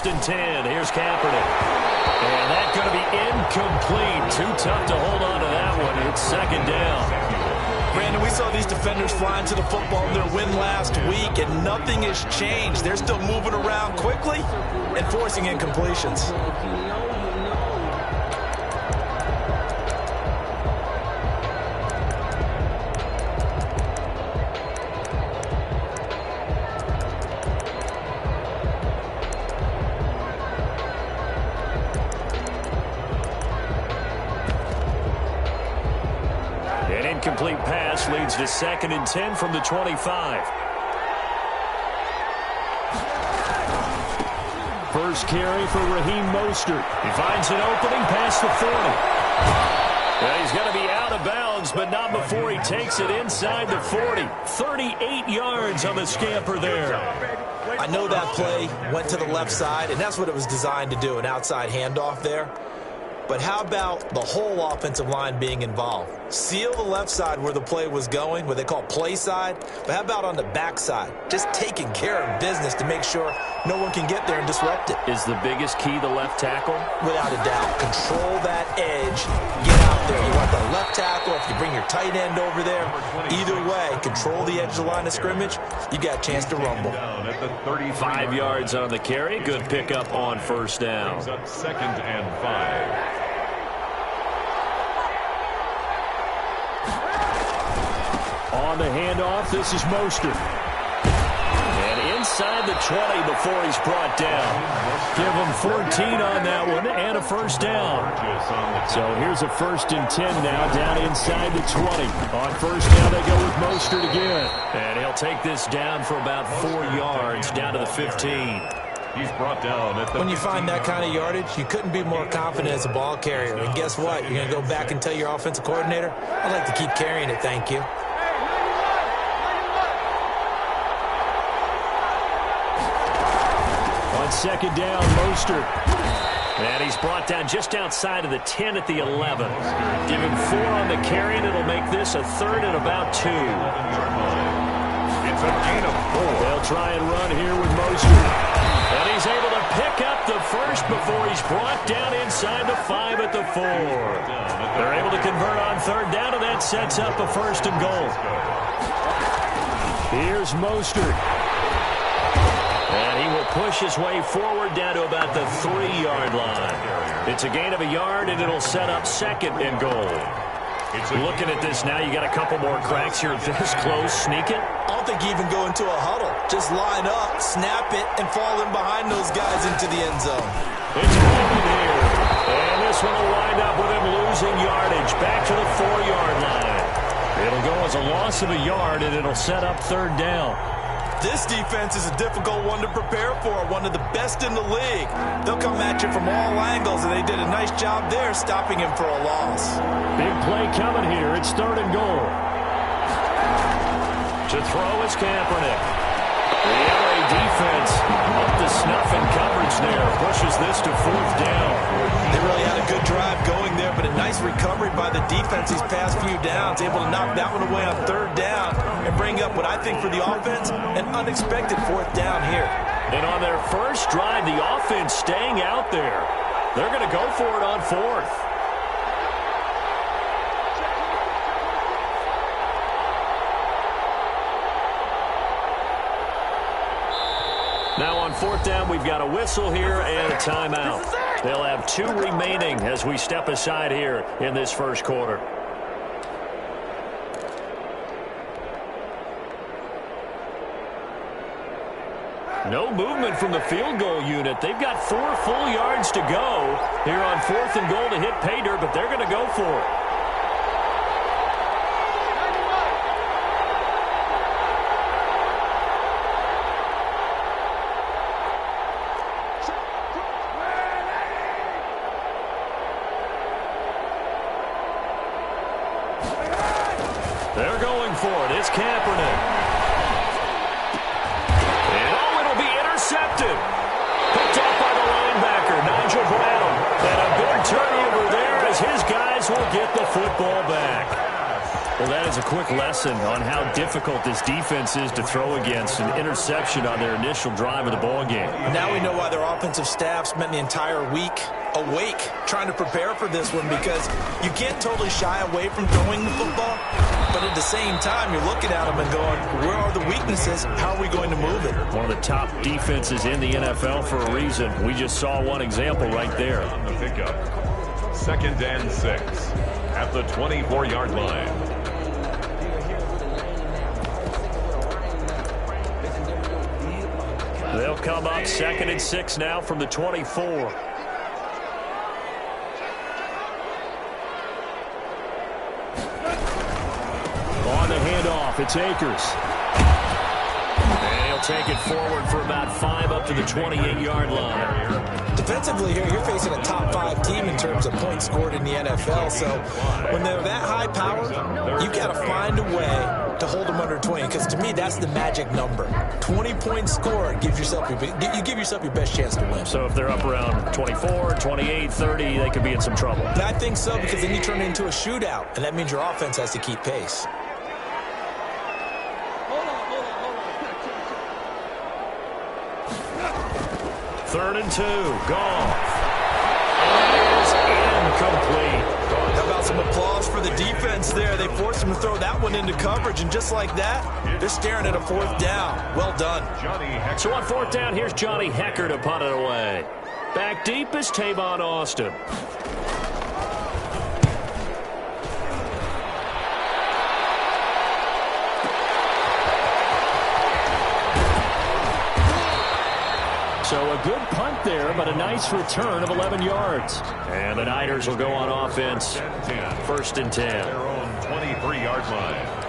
1st and 10. Here's Kaepernick. And that's going to be incomplete. Too tough to hold on to that one. It's 2nd down. Brandon, we saw these defenders flying to the football in their win last week, and nothing has changed. They're still moving around quickly and forcing incompletions. Incomplete pass leads to 2nd and 10 from the 25. First carry for Raheem Mostert. He finds an opening past the 40. Well, he's going to be out of bounds, but not before he takes it inside the 40. 38 yards on the scamper there. I know that play went to the left side, and that's what it was designed to do, an outside handoff there. But how about the whole offensive line being involved? Seal the left side where the play was going, what they call play side. But how about on the back side? Just taking care of business to make sure no one can get there and disrupt it. Is the biggest key the left tackle? Without a doubt. Control that edge. Get out there. You want the left tackle. If you bring your tight end over there, either way, control the edge of the line of scrimmage. You got a chance to rumble. 5 yards on the carry. Good pickup on 1st down. 2nd and 5. On the handoff, this is Mostert. And inside the 20 before he's brought down. Give him 14 on that one and a 1st down. So here's a 1st and 10 now down inside the 20. On 1st down, they go with Mostert again. And he'll take this down for about 4 yards down to the 15. He's brought down at the When you find that kind of yardage, you couldn't be more confident as a ball carrier. And guess what? You're going to go back and tell your offensive coordinator, I'd like to keep carrying it, thank you. On 2nd down, Mostert. And he's brought down just outside of the 10 at the 11. Give him 4 on the carry, and it'll make this a 3rd and about 2. It's a gain of 4. They'll try and run here with Mostert. And he's able to pick up the 1st before he's brought down inside the 5 at the 4. They're able to convert on 3rd down, and that sets up a 1st and goal. Here's Mostert. And he will push his way forward down to about the 3-yard line. It's a gain of a yard, and it'll set up 2nd and goal. Looking at this now, you got a couple more cracks here this close. Sneak it? I don't think you even go into a huddle. Just line up, snap it, and fall in behind those guys into the end zone. It's moving here. And this one will wind up with him losing yardage. Back to the 4-yard line. It'll go as a loss of a yard, and it'll set up 3rd down. This defense is a difficult one to prepare for, one of the best in the league. They'll come at you from all angles, and they did a nice job there stopping him for a loss. Big play coming here. It's 3rd and goal. To throw is Kaepernick. The LA defense up to snuff in coverage there. Pushes this to 4th down. They really had a good drive going there, but a nice recovery by the defense these past few downs. Able to knock that one away on 3rd down and bring up what I think for the offense, an unexpected 4th down here. And on their first drive, the offense staying out there. They're going to go for it on 4th. Now on 4th down, we've got a whistle here and a timeout. They'll have 2 remaining as we step aside here in this 1st quarter. No movement from the field goal unit. They've got 4 full yards to go here on 4th and goal to hit pay dirt, but they're going to go for it. They're going for it. It's Kaepernick. And oh, it'll be intercepted. Picked up by the linebacker, Nigel Brown. And a big turnover there as his guys will get the football back. Well, that is a quick lesson on how difficult this defense is to throw against. An interception on their initial drive of the ball game. Now we know why their offensive staff spent the entire week awake trying to prepare for this one, because you can't totally shy away from throwing the football, but at the same time you're looking at them and going, where are the weaknesses? How are we going to move it? One of the top defenses in the NFL for a reason. We just saw one example right there. On the pickup. 2nd and 6 at the 24-yard line. They'll come up 2nd and 6 now from the 24. On the handoff, it's Akers. And he'll take it forward for about 5 up to the 28-yard line. Defensively here, you're facing a top 5 team in terms of points scored in the NFL. So when they're that high powered, you've got to find a way to hold them under 20, because to me that's the magic number. 20 points scored gives yourself you give yourself your best chance to win. So if they're up around 24, 28, 30, they could be in some trouble. I think so, because then you turn it into a shootout, and that means your offense has to keep pace. Third and 2, Goff. And it is incomplete. How about some applause for the defense there? They forced him to throw that one into coverage, and just like that, they're staring at a 4th down. Well done. So on 4th down, here's Johnny Hecker to punt it away. Back deep is Tavon Austin. So a good punt there, but a nice return of 11 yards. And the Niners will go on offense. 1st and 10. Their own 23-yard line.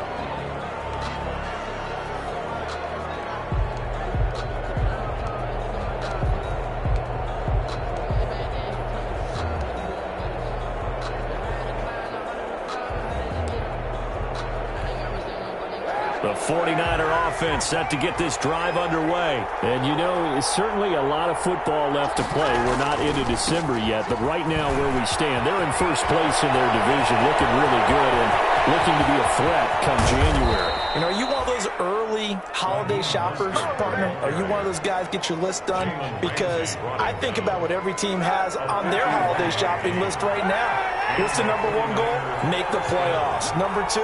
The 49er offense set to get this drive underway. And, you know, it's certainly a lot of football left to play. We're not into December yet, but right now where we stand, they're in first place in their division, looking really good and looking to be a threat come January. You know, are you one of those early holiday shoppers, partner? Are you one of those guys get your list done? Because I think about what every team has on their holiday shopping list right now. What's the number 1 goal? Make the playoffs. Number 2,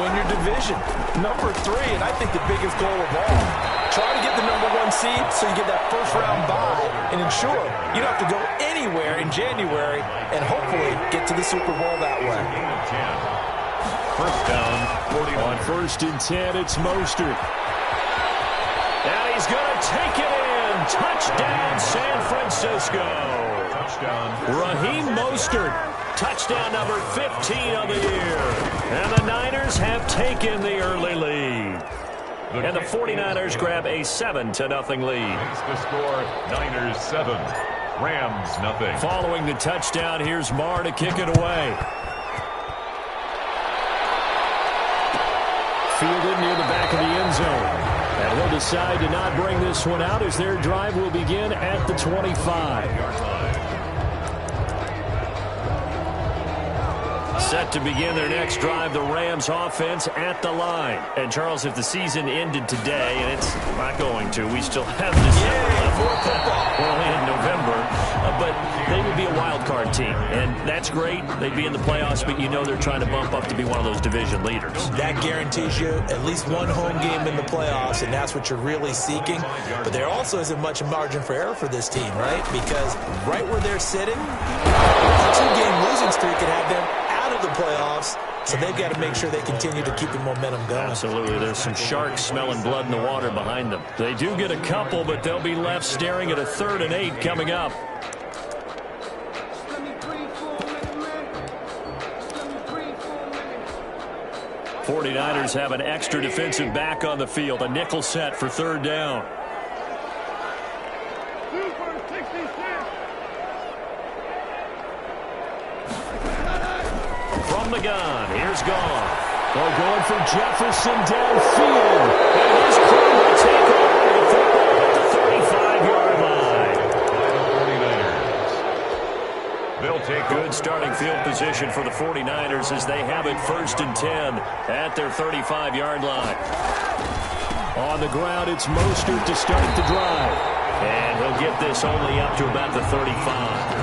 win your division. Number 3, and I think the biggest goal of all, try to get the number 1 seed so you get that first-round bye and ensure you don't have to go anywhere in January and hopefully get to the Super Bowl that way. 1st down, 40. On 1st and 10, it's Mostert. And he's going to take it in. Touchdown, San Francisco. Touchdown. Raheem Mostert. Touchdown number 15 on the year. And the Niners have taken the early lead. And the 49ers grab a 7-0 lead. Makes the score Niners 7, Rams nothing. Following the touchdown, here's Marr to kick it away. Fielded near the back of the end zone. And he'll decide to not bring this one out as their drive will begin at the 25. Set to begin their next drive, the Rams offense at the line. And, Charles, if the season ended today, and it's not going to, we still have December left. We're only in November. But they would be a wild card team, and that's great. They'd be in the playoffs, but you know they're trying to bump up to be one of those division leaders. That guarantees you at least 1 home game in the playoffs, and that's what you're really seeking. But there also isn't much margin for error for this team, right? Because right where they're sitting, a 2-game losing streak could have them out of the playoffs, so they've got to make sure they continue to keep the momentum going. Absolutely. There's some sharks smelling blood in the water behind them. They do get a couple, but they'll be left staring at a 3rd and 8 coming up. '49ers have an extra defensive back on the field, a nickel set for 3rd down. From the gun, here's Goff. They're going for Jefferson downfield. And his crew will take over the football at the 35-yard line. They'll take good starting field position for the 49ers as they have it 1st and 10 at their 35-yard line. On the ground, it's Mostert to start the drive. And he'll get this only up to about the 35.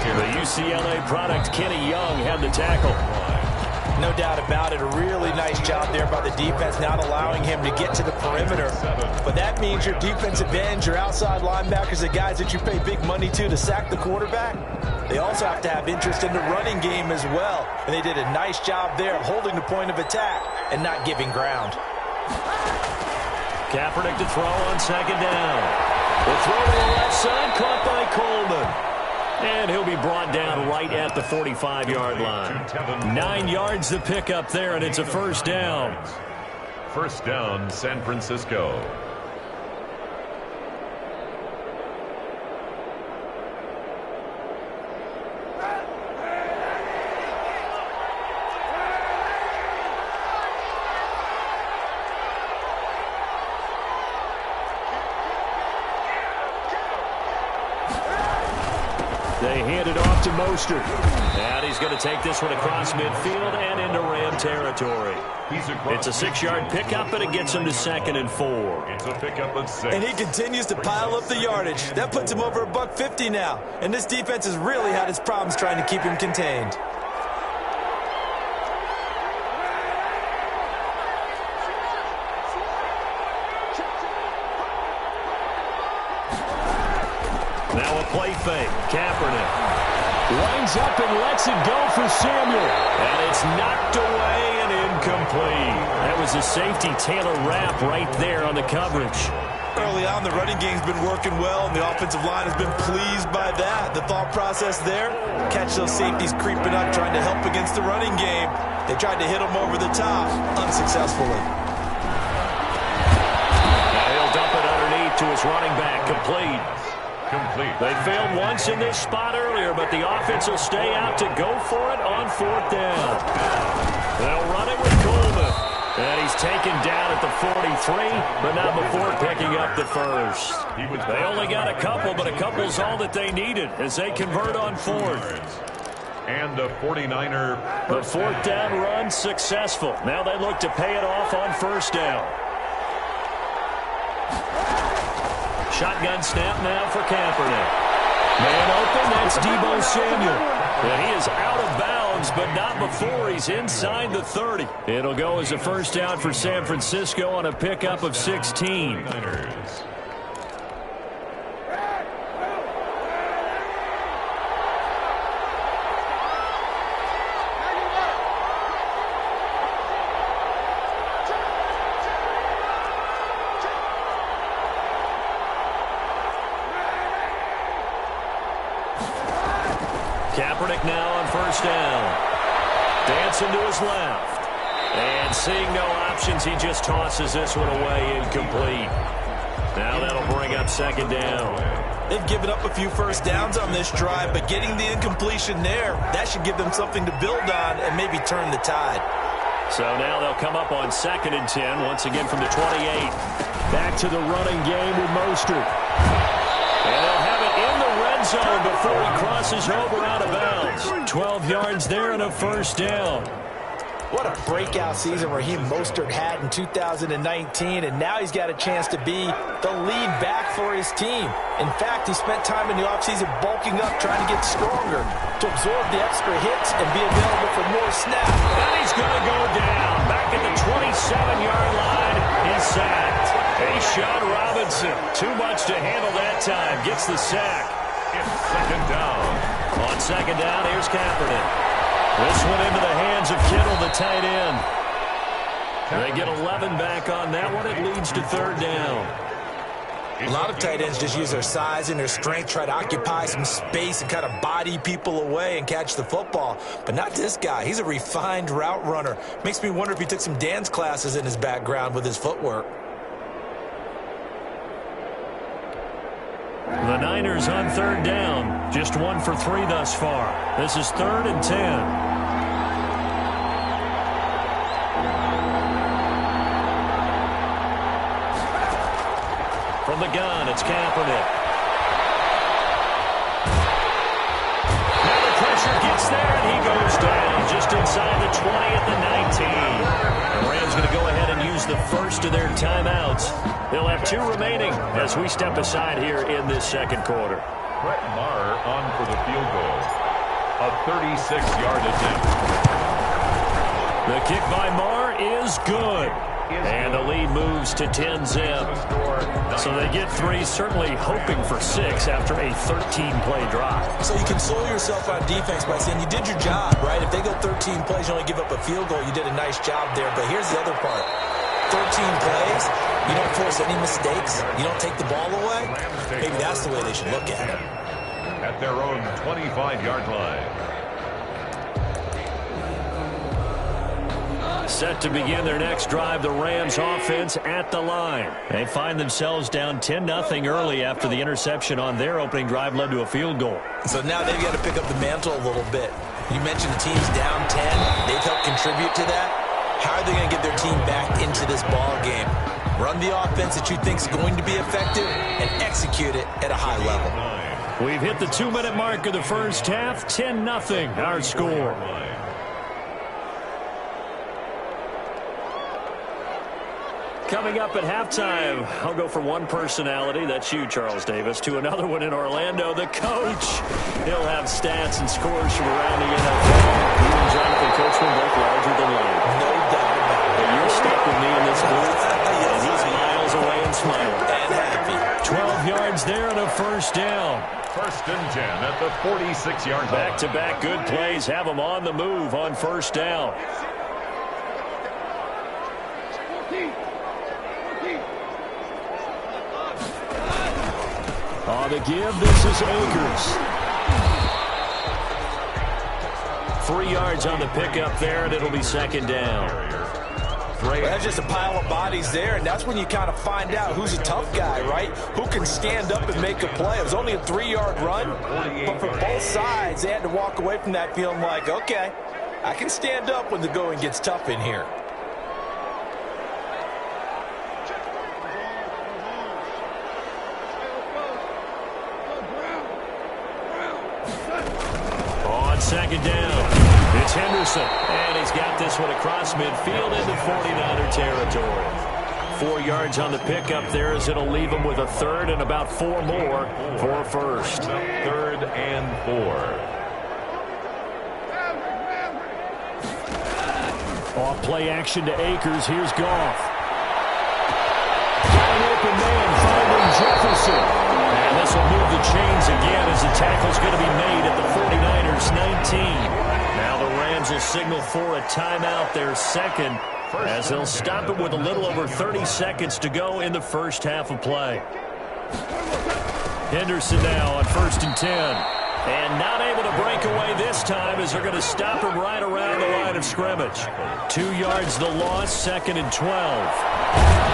The UCLA product, Kenny Young, had the tackle. No doubt about it. A really nice job there by the defense, not allowing him to get to the perimeter. But that means your defensive ends, your outside linebackers, the guys that you pay big money to sack the quarterback, they also have to have interest in the running game as well. And they did a nice job there of holding the point of attack and not giving ground. Kaepernick to throw on 2nd down. The throw to the left side, caught by Coleman. And he'll be brought down right at the 45-yard line. 9 yards the pickup there, and it's a 1st down. 1st down, San Francisco. They hand it off to Mostert. And he's going to take this one across midfield and into Ram territory. It's a 6-yard pickup, and it gets him to 2nd and 4. It's a pickup of 6. And he continues to pile up the yardage. That puts him over $150 now. And this defense has really had its problems trying to keep him contained. Now a play fake. Kaepernick winds up and lets it go for Samuel. And it's knocked away and incomplete. That was a safety Taylor Rapp right there on the coverage. Early on, the running game's been working well, and the offensive line has been pleased by that. The thought process there, catch those safeties creeping up, trying to help against the running game. They tried to hit them over the top, unsuccessfully. Now he'll dump it underneath to his running back, complete. They failed once in this spot earlier, but the offense will stay out to go for it on 4th down. They'll run it with Coleman. And he's taken down at the 43, but not before picking up the 1st. They only got a couple, but a couple's all that they needed as they convert on 4th. And a 49er. The 4th down run successful. Now they look to pay it off on 1st down. Shotgun snap now for Kaepernick. Man open, that's Deebo Samuel. And he is out of bounds, but not before he's inside the 30. It'll go as a 1st down for San Francisco on a pickup of 16. Kaepernick now on 1st down. Dancing to his left. And seeing no options, he just tosses this one away, incomplete. Now that'll bring up 2nd down. They've given up a few 1st downs on this drive, but getting the incompletion there, that should give them something to build on and maybe turn the tide. So now they'll come up on 2nd and 10, once again from the 28. Back to the running game with Mostert. And they'll have it in the red zone before he crosses over out of bounds. 12 yards there and a 1st down. What a breakout season Raheem Mostert had in 2019, and now he's got a chance to be the lead back for his team. In fact, he spent time in the offseason bulking up, trying to get stronger, to absorb the extra hits and be available for more snaps. And he's going to go down. Back at the 27-yard line, he's sacked. A'Shawn Robinson, too much to handle that time, gets the sack. It's 2nd down. On 2nd down, here's Kaepernick. This one into the hands of Kittle, the tight end. They get 11 back on that one. It leads to 3rd down. A lot of tight ends just use their size and their strength, try to occupy some space and kind of body people away and catch the football. But not this guy. He's a refined route runner. Makes me wonder if he took some dance classes in his background with his footwork. The Niners on 3rd down. Just 1 for 3 thus far. This is 3rd and 10. From the gun, it's Kaepernick. Now to inside the 20 at the 19. The Rams going to go ahead and use the first of their timeouts. They'll have 2 remaining as we step aside here in this second quarter. Brett Maher on for the field goal. A 36-yard attempt. The kick by Maher is good. And the lead moves to 10-zip. So they get 3, certainly hoping for 6 after a 13-play drive. So you console yourself on defense by saying you did your job, right? If they go 13 plays, you only give up a field goal, you did a nice job there. But here's the other part. 13 plays, you don't force any mistakes, you don't take the ball away. Maybe that's the way they should look at it. At their own 25-yard line. Set to begin their next drive, the Rams offense at the line. They find themselves down 10-0 early after the interception on their opening drive led to a field goal. So now they've got to pick up the mantle a little bit. You mentioned the team's down 10. They've helped contribute to that. How are they going to get their team back into this ball game? Run the offense that you think is going to be effective and execute it at a high level. We've hit the 2-minute mark of the first half. 10-0 our score. Coming up at halftime, I'll go from one personality, that's you, Charles Davis, to another one in Orlando, the coach. He'll have stats and scores from around the NFL. You and Jonathan Coachman both larger than life. No doubt about it. But you're stuck with me in this booth, and he's miles away and smiling. And happy. 12 yards there and a first down. First and 10 at the 46-yard line. Back-to-back good plays have them on the move on first down. On the give, this is Akers. 3 yards on the pickup there, and it'll be second down. Well, that's just a pile of bodies there, and that's when you kind of find out who's a tough guy, right? Who can stand up and make a play. It was only a 3-yard run, but for both sides, they had to walk away from that feeling like, okay, I can stand up when the going gets tough in here. Second down. It's Henderson. And he's got this one across midfield into 49er territory. 4 yards on the pickup there as it'll leave him with a third and about 4 more for a first. 3rd and 4. Off play action to Akers. Here's Goff. Got an open man finding Jefferson. And this will move the chains again as the tackle's going to be made at the 49ers 19. Now the Rams will signal for a timeout, their second, as they'll stop it with a little over 30 seconds to go in the first half of play. Henderson now on 1st and 10. And not able to break away this time as they're going to stop him right around the line of scrimmage. 2 yards the loss, 2nd and 12.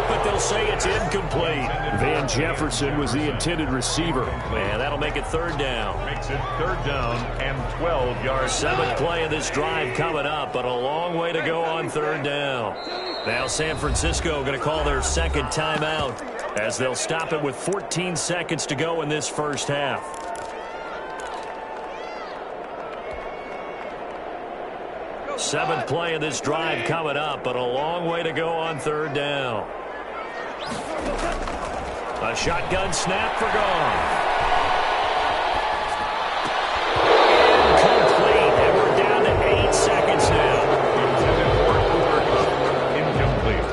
But they'll say it's incomplete. Van Jefferson was the intended receiver. And that'll make it 3rd down. Makes it 3rd down and 12 yards. 7th play of this drive coming up, but a long way to go on 3rd down. Now San Francisco going to call their second timeout as they'll stop it with 14 seconds to go in this first half. Seventh play of this drive coming up, but a long way to go on 3rd down. A shotgun snap for Goff. Incomplete, and we're down to 8 seconds now. Incomplete.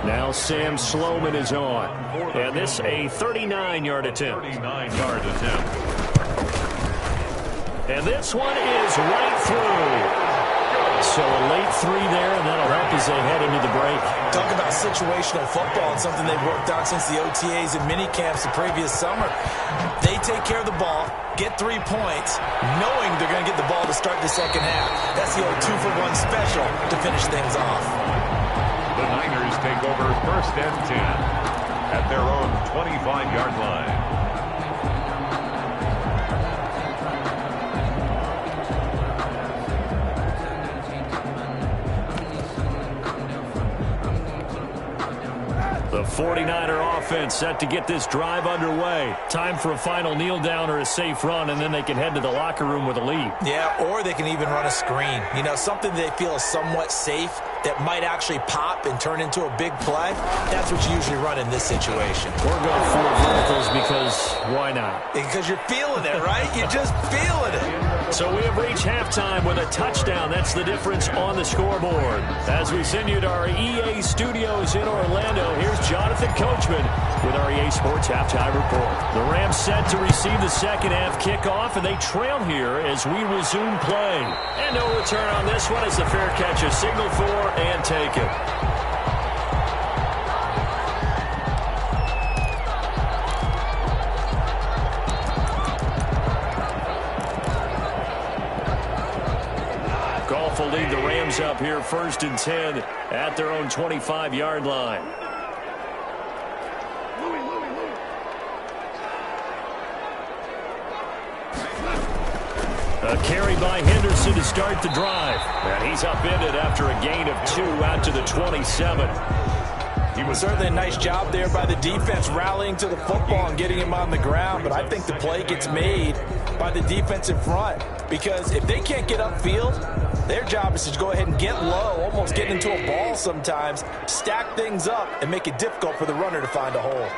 Now Sam Sloman is on. And this a 39-yard attempt. 39-yard attempt. And this one is right through. So a late 3 there, and that'll help as they head into the break. Talk about situational football. It's something they've worked on since the OTAs and mini camps the previous summer. They take care of the ball, get 3 points, knowing they're going to get the ball to start the second half. That's the old 2-for-1 special to finish things off. The Niners take over 1st and 10 at their own 25-yard line. The 49er offense set to get this drive underway. Time for a final kneel down or a safe run, and then they can head to the locker room with a lead. Yeah, or they can even run a screen. You know, something they feel is somewhat safe that might actually pop and turn into a big play. That's what you usually run in this situation. Or go for verticals because why not? Because you're feeling it, right? You're just feeling it. So we have reached halftime with a touchdown. That's the difference on the scoreboard. As we send you to our EA studios in Orlando, here's Jonathan Coachman with our EA Sports Halftime Report. The Rams set to receive the second half kickoff, and they trail here as we resume play. And no return on this one as the fair catch is signaled for and taken. Goff will lead the Rams up here 1st and 10 at their own 25-yard line. A carry by Henderson to start the drive. And he's upended after a gain of 2 out to the 27. It was certainly a nice job there by the defense rallying to the football and getting him on the ground. But I think the play gets made by the defense in front. Because if they can't get upfield, their job is to go ahead and get low, almost get into a ball sometimes, stack things up, and make it difficult for the runner to find a hole.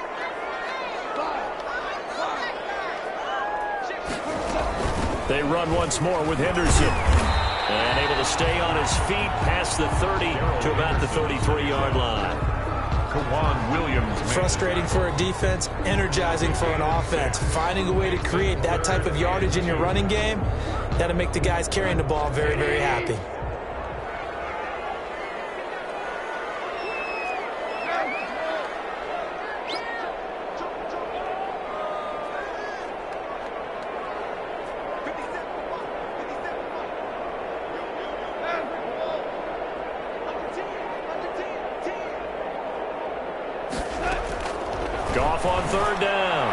They run once more with Henderson. And able to stay on his feet past the 30 to about the 33-yard line. Williams. Frustrating for a defense, energizing for an offense. Finding a way to create that type of yardage in your running game, that'll make the guys carrying the ball very, very happy. Goff on 3rd down.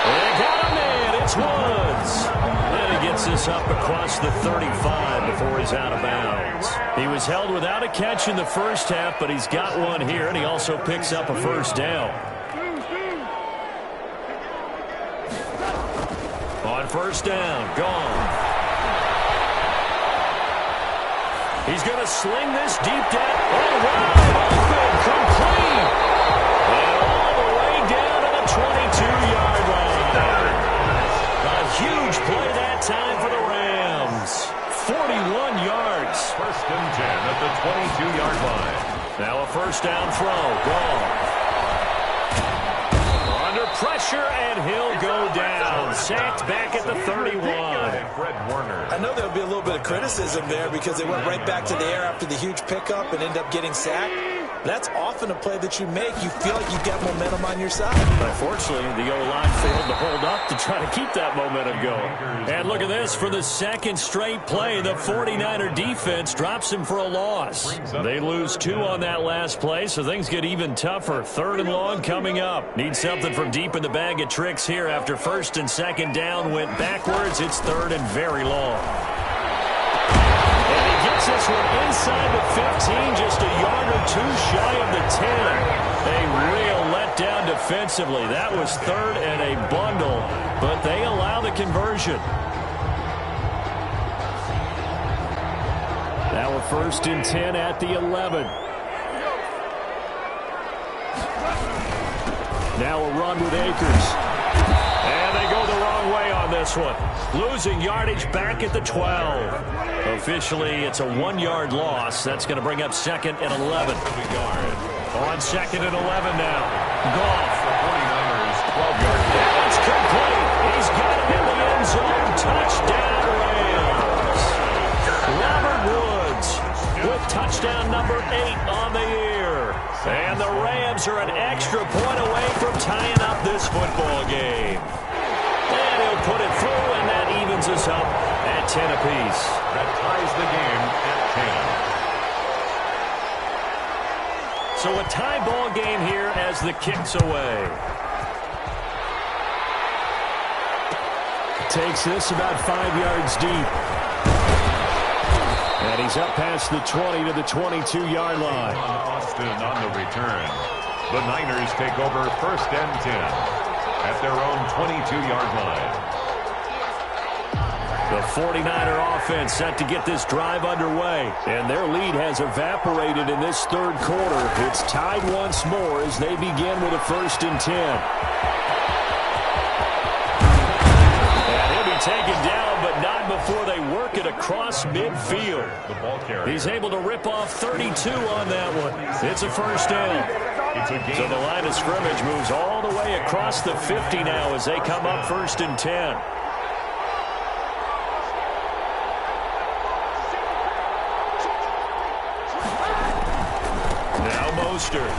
They got a man. It's Woods. And he gets this up across the 35 before he's out of bounds. He was held without a catch in the first half, but he's got one here, and he also picks up a 1st down. On 1st down, gone. He's going to sling this deep down. Oh, wide open, complete. And all the way down to the 22-yard line. A huge play that time for the Rams. 41 yards. 1st and 10 at the 22-yard line. Now a 1st down throw. Gone. Under pressure, and he'll go down. Sacked back at the 31. I know there'll be a little bit of criticism there because they went right back to the air after the huge pickup and end up getting sacked. That's often a play that you make. You feel like you've got momentum on your side. Unfortunately, the O-line failed to hold up to try to keep that momentum going. And look at this. For the 2nd straight play, the 49er defense drops him for a loss. They lose 2 on that last play, so things get even tougher. 3rd and long coming up. Need something from deep in the bag of tricks here after 1st and 2nd down went backwards. It's 3rd and very long. And he gets this one inside the 15, just a yard or 2 shy of the 10. A real letdown defensively. That was 3rd and a bundle, but they allow the conversion. Now a 1st and 10 at the 11. Now a run with Akers. And they go the wrong way on this one. Losing yardage back at the 12. Officially, it's a 1-yard loss. That's going to bring up 2nd and 11. On 2nd and 11 now. Goff. 49ers, 12-yard. That's complete. He's got it in the end zone. Touchdown, Rams. Robert Woods with touchdown number 8 on the year. And the Rams are an extra point away from tying up this football game. And he'll put it through, and that evens us up at 10 apiece. That ties the game at 10. So a tie ball game here as the kick's away. Takes this about 5 yards deep. And he's up past the 20 to the 22-yard line. Austin on the return. The Niners take over 1st and 10 at their own 22-yard line. The 49er offense set to get this drive underway, and their lead has evaporated in this third quarter. It's tied once more as they begin with a 1st and 10. And he'll be taken down, but not before they work it across midfield. The ball carrier. He's able to rip off 32 on that one. It's a 1st down. So the line of scrimmage moves all the way across the 50 now as they come up 1st and 10. Mostert.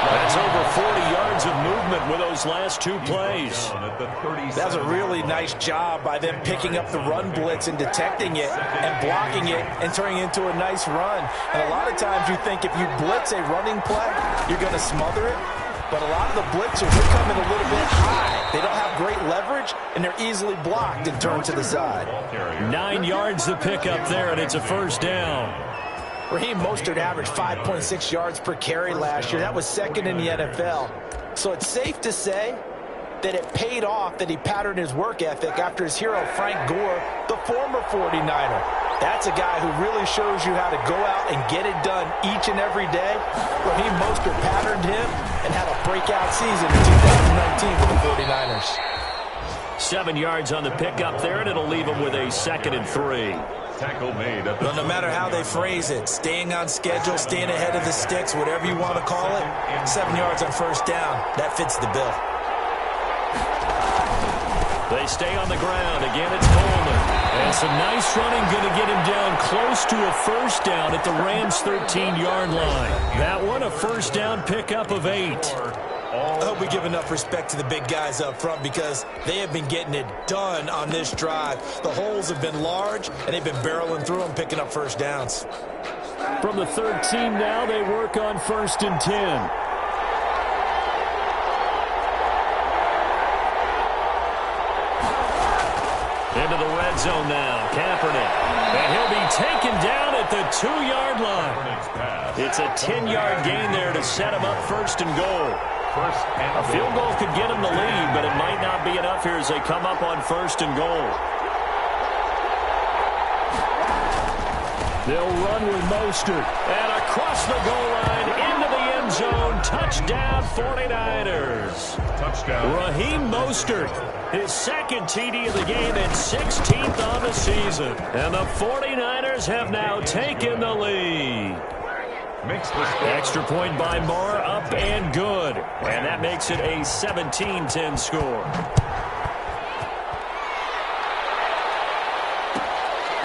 That's over 40 yards of movement with those last 2 plays. That's a really nice job by them picking up the run blitz and detecting it and blocking it and turning it into a nice run. And a lot of times you think if you blitz a running play, you're going to smother it. But a lot of the blitzers are coming a little bit high. They don't have great leverage, and they're easily blocked and turned to the side. 9 yards to pick up there, and it's a 1st down. Raheem Mostert averaged 5.6 yards per carry last year. That was 2nd in the NFL. So it's safe to say that it paid off that he patterned his work ethic after his hero, Frank Gore, the former 49er. That's a guy who really shows you how to go out and get it done each and every day. Raheem Mostert patterned him and had a breakout season in 2019 for the 49ers. 7 yards on the pickup there, and it'll leave him with a 2nd and 3. Tackle made. Well, no matter how they phrase it, staying on schedule, staying ahead of the sticks, whatever you want to call it, 7 yards on 1st down, that fits the bill. They stay on the ground. Again, it's Coleman. And some nice running going to get him down close to a 1st down at the Rams' 13-yard line. That one, a 1st down pickup of 8. I hope we give enough respect to the big guys up front because they have been getting it done on this drive. The holes have been large, and they've been barreling through them, picking up 1st downs. From the 13 now, they work on 1st and 10. Into the red zone now, Kaepernick. And he'll be taken down at the 2-yard line. It's a 10-yard gain there to set him up 1st and goal. A field goal could get him the lead, but it might not be enough here as they come up on 1st and goal. They'll run with Mostert. And across the goal line, into the end zone. Touchdown, 49ers. Touchdown. Raheem Mostert, his 2nd TD of the game and 16th on the season. And the 49ers have now taken the lead. Extra point by Moore, up and good. And that makes it a 17-10 score.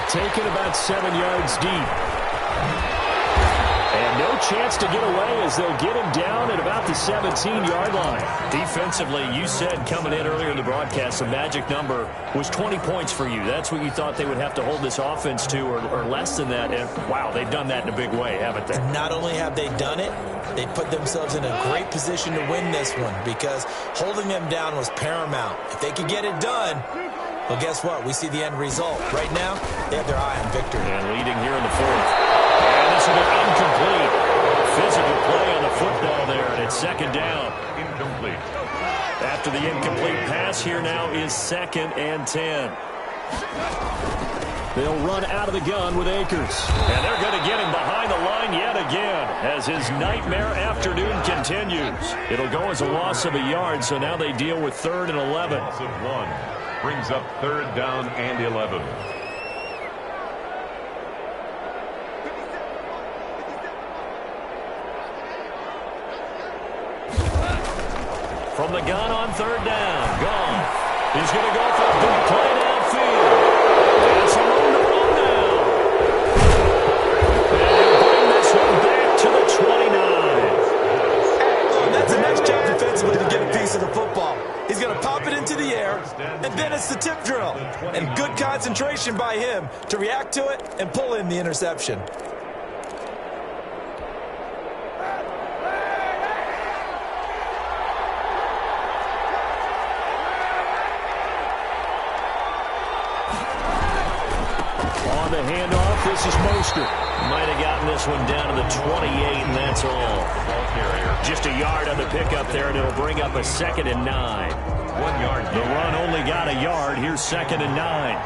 Taken about 7 yards deep. And no chance to get away as they'll get him down at about the 17-yard line. Defensively, you said coming in earlier in the broadcast, the magic number was 20 points for you. That's what you thought they would have to hold this offense to, or less than that. And, wow, they've done that in a big way, haven't they? Not only have they done it, they put themselves in a great position to win this one because holding them down was paramount. If they could get it done, well, guess what? We see the end result. Right now, they have their eye on victory. And leading here in the 4th. And this will be incomplete. Physical play on the football there, and it's 2nd down. Incomplete. After the incomplete pass, here now is 2nd and 10. They'll run out of the gun with Akers. And they're going to get him behind the line yet again as his nightmare afternoon continues. It'll go as a loss of a yard, so now they deal with 3rd and 11. Loss of 1 brings up 3rd down and 11. From the gun on 3rd down. Gone. He's going to go for a big play downfield. And some room to run now. And he'll bring this one back to the 29. That's a nice job defensively to get a piece of the football. He's going to pop it into the air, and then it's the tip drill. And good concentration by him to react to it and pull in the interception. On the handoff, this is Mostert. Might have gotten this one down to the 28, and that's all. Just a yard on the pickup there, and it'll bring up a 2nd and 9. 1 yard. The run only got a yard. Here's 2nd and 9.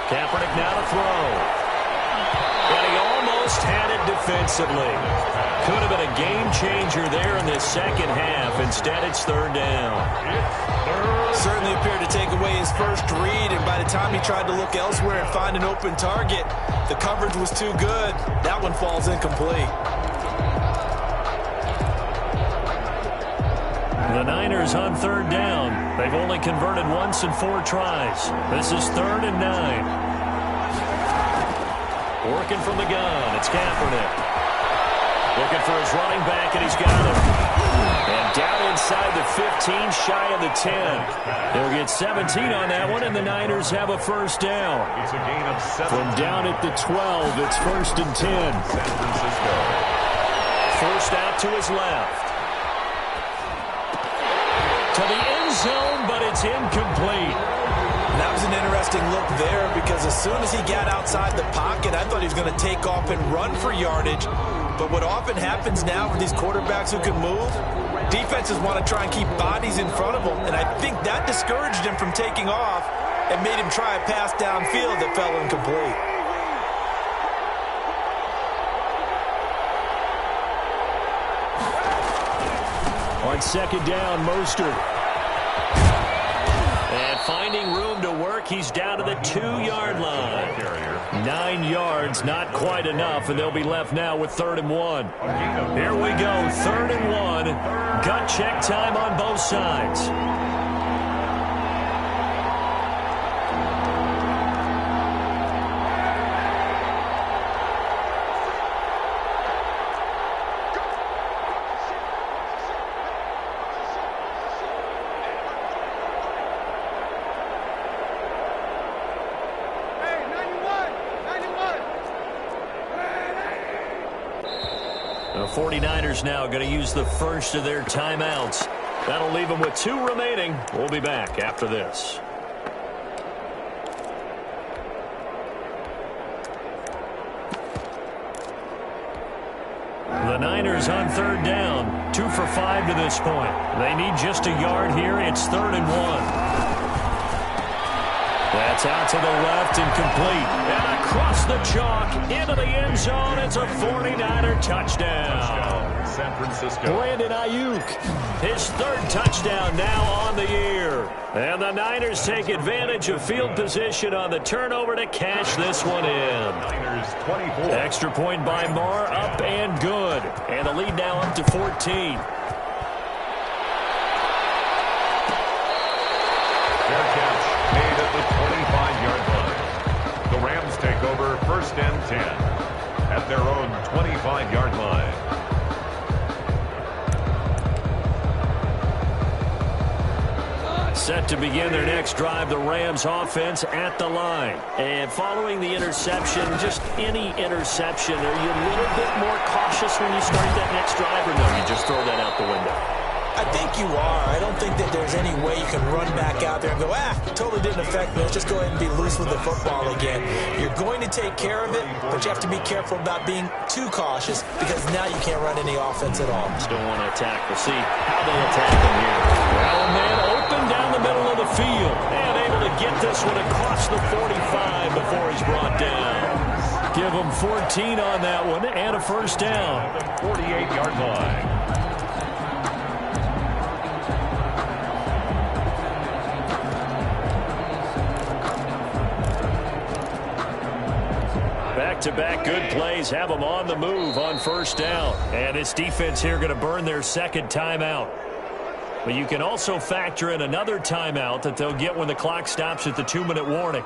Kaepernick now to throw. And he almost had it defensively. Could have been a game changer there in this second half. Instead, it's 3rd down. Certainly appeared to take away his first read, and by the time he tried to look elsewhere and find an open target, the coverage was too good. That one falls incomplete. The Niners on 3rd down. They've only converted once in 4 tries. This is 3rd and 9. Working from the gun, it's Kaepernick. Looking for his running back, and he's got him. And down inside the 15, shy of the 10. They'll get 17 on that one, and the Niners have a 1st down. It's a gain of 7. From down at the 12, it's 1st and 10. San Francisco. Forced out to his left. To the end zone, but it's incomplete. That was an interesting look there, because as soon as he got outside the pocket, I thought he was going to take off and run for yardage. But what often happens now with these quarterbacks who can move, defenses want to try and keep bodies in front of them, and I think that discouraged him from taking off and made him try a pass downfield that fell incomplete. On 2nd down, Mostert. And finding room to work, he's down to the 2-yard line. 9 yards, not quite enough, and they'll be left now with 3rd and 1. Here we go, 3rd and 1. Gut check time on both sides. The 49ers now going to use the first of their timeouts. That'll leave them with 2 remaining. We'll be back after this. The Niners on 3rd down. 2 for 5 to this point. They need just a yard here. It's 3rd and 1. That's out to the left and complete. And across the chalk into the end zone. It's a 49er touchdown. San Francisco. Brandon Ayuk, his 3rd touchdown now on the year. And the Niners take advantage of field position on the turnover to cash this one in. Niners 24. Extra point by Marr, up and good. And the lead now up to 14. Fair catch made at the 25-yard line. The Rams take over 1st and 10 at their own 25-yard line. Set to begin their next drive, the Rams offense at the line. And following the interception, just any interception, are you a little bit more cautious when you start that next drive, or no, you just throw that out the window? I think you are. I don't think that there's any way you can run back out there and go, totally didn't affect me. Let's just go ahead and be loose with the football again. You're going to take care of it, but you have to be careful about being too cautious, because now you can't run any offense at all. Still want to attack. We'll see how they attack him here. Well, man, open down the middle of the field, and able to get this one across the 45 before he's brought down. Give him 14 on that one, and a 1st down. 48-yard line. Back-to-back good plays have them on the move on 1st down. And this defense here going to burn their 2nd timeout. But you can also factor in another timeout that they'll get when the clock stops at the 2-minute warning.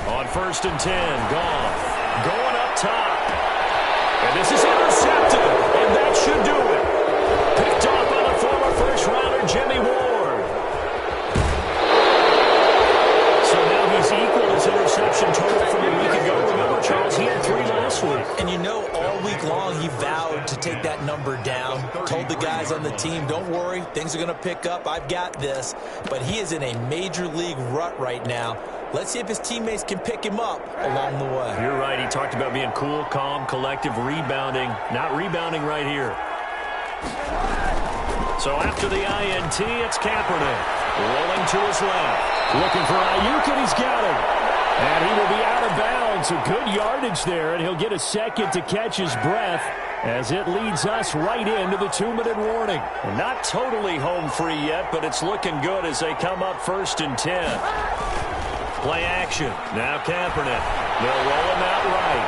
On 1st and 10, Goff going up top. And this is intercepted, and that should do it. Picked off by the former 1st-rounder, Jimmy Ward. So now he's equaled his interception total from a week ago. Remember, Charles, he had 3 last week. And you know, all week long he vowed to take that number down, told the guys on the team, don't worry, things are going to pick up, I've got this. But he is in a major league rut right now. Let's see if his teammates can pick him up along the way. You're right, he talked about being cool, calm, collective, rebounding. Not rebounding right here. So after the INT, it's Kaepernick. Rolling to his left. Looking for Ayuk, and he's got him. And he will be out of bounds. A good yardage there, and he'll get a second to catch his breath as it leads us right into the 2-minute warning. Not totally home free yet, but it's looking good as they come up 1st and 10. Play action. Now Kaepernick. They'll roll him out right.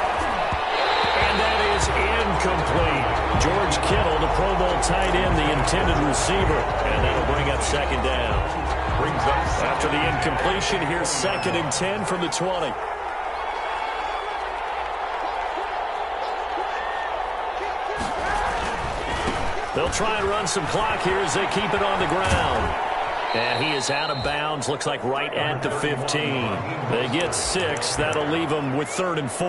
And that is incomplete. George Kittle, the Pro Bowl tight end, the intended receiver. And that'll bring up 2nd down. Brings up after the incompletion. Here's 2nd and 10 from the 20. They'll try and run some clock here as they keep it on the ground. And he is out of bounds, looks like right at the 15. They get 6. That'll leave them with 3rd and 4.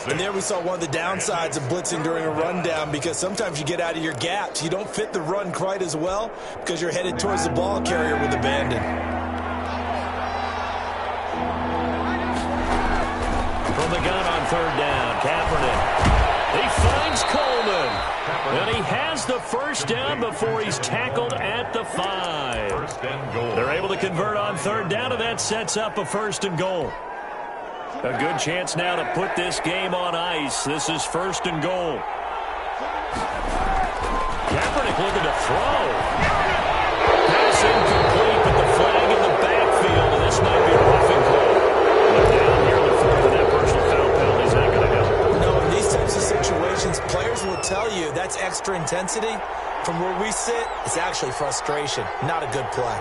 And there we saw one of the downsides of blitzing during a rundown, because sometimes you get out of your gaps. You don't fit the run quite as well because you're headed towards the ball carrier with abandon. From the gun on 3rd down, Kaepernick. He finds Coleman. And he has the 1st down before he's tackled at the 5. They're able to convert on 3rd down, and that sets up a 1st and goal. A good chance now to put this game on ice. This is 1st and goal. Kaepernick looking to throw. Pass incomplete, but the flag in the backfield, and this might be a roughing call. But down here in the 4th, and that personal foul penalty is not going to help. No, in these types of situations, players will tell you that's extra intensity. From where we sit, it's actually frustration, not a good play.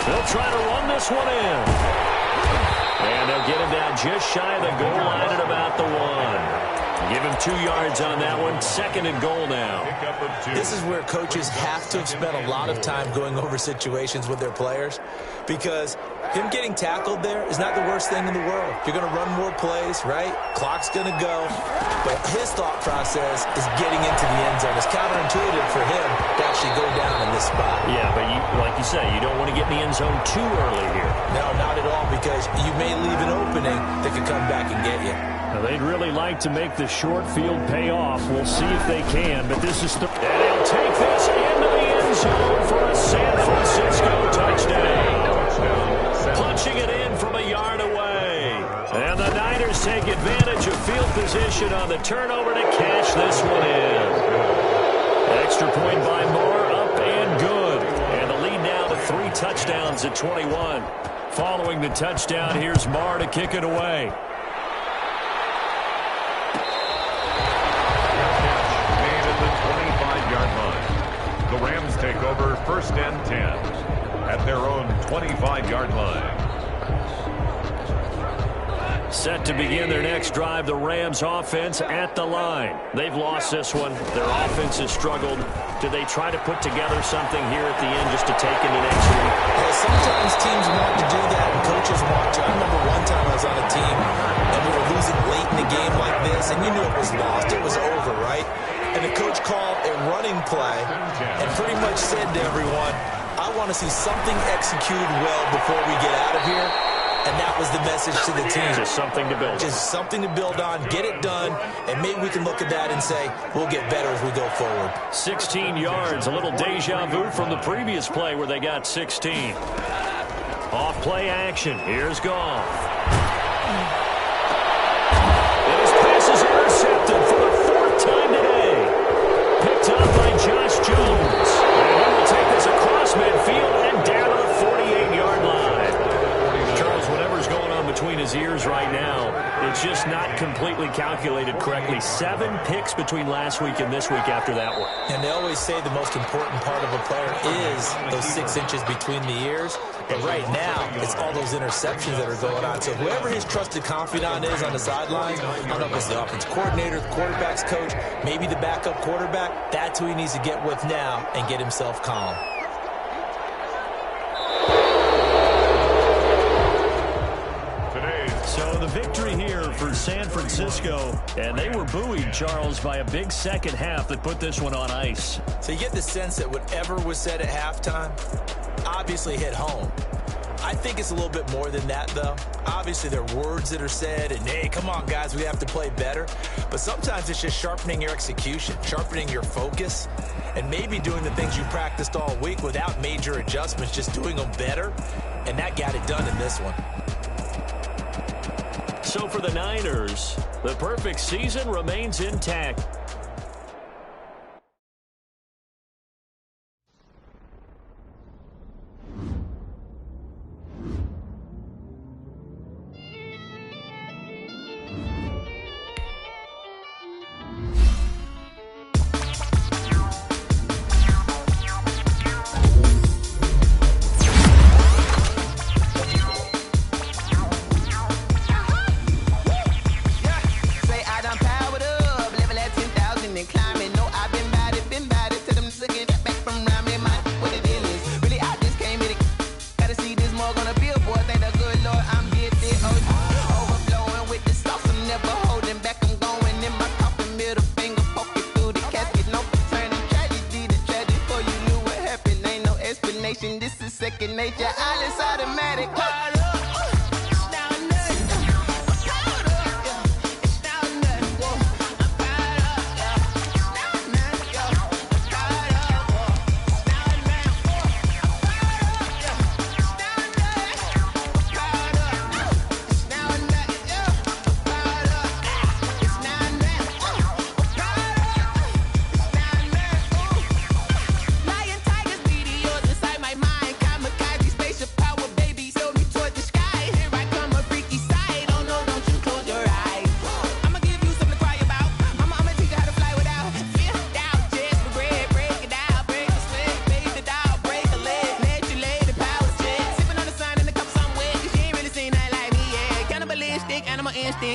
They'll try to run this one in. And they'll get him down just shy of the goal line at about the 1. Give him 2 yards on that one. 2nd and goal now. This is where coaches have to have spent a lot of time going over situations with their players, because him getting tackled there is not the worst thing in the world. You're going to run more plays, right? Clock's going to go. But his thought process is getting into the end zone. It's counterintuitive for him to actually go down in this spot. Yeah, but like you say, you don't want to get in the end zone too early here. No, not at all, because you may leave an opening that could come back and get you. Now, they'd really like to make the short field pay off. We'll see if they can, but this is the... And he'll take this into the end zone for a San Francisco touchdown. Punching it in from a yard away. And the Niners take advantage of field position on the turnover to cash this one in. Extra point by Moore, up and good. And the lead now to 3 touchdowns at 21. Following the touchdown, here's Moore to kick it away. The Rams take over 1st and 10 at their own 25-yard line. Set to begin their next drive, the Rams offense at the line. They've lost this one. Their offense has struggled. Do they try to put together something here at the end just to take into next week? Yeah, sometimes teams want to do that and coaches want to. I remember one time I was on a team and we were losing late in the game like this, and you knew it was lost. It was over, right? And the coach called a running play and pretty much said to everyone, I want to see something executed well before we get out of here. And that was the message to the team. Just something to build on. Just something to build on, get it done, and maybe we can look at that and say, we'll get better as we go forward. 16 yards, a little deja vu from the previous play where they got 16. Off play action, here's Goff. And his pass is intercepted for the 4th time today. Picked up by Josh Jones. And he will take this across midfield and down to the 48-yard line. Charles, whatever's going on between his ears right now, it's just not completely calculated correctly. 7 picks between last week and this week after that one. And they always say the most important part of a player is those 6 inches between the ears. But right now, it's all those interceptions that are going on. So whoever his trusted confidant is on the sidelines, I don't know if it's the offense coordinator, the quarterback's coach, maybe the backup quarterback, that's who he needs to get with now and get himself calm. for San Francisco, and they were buoyed, Charles, by a big second half that put this one on ice. So you get the sense that whatever was said at halftime obviously hit home. I think it's a little bit more than that, though. Obviously, there are words that are said, and, hey, come on, guys, we have to play better. But sometimes it's just sharpening your execution, sharpening your focus, and maybe doing the things you practiced all week without major adjustments, just doing them better, and that got it done in this one. So for the Niners, the perfect season remains intact. This is second nature, all is automatic.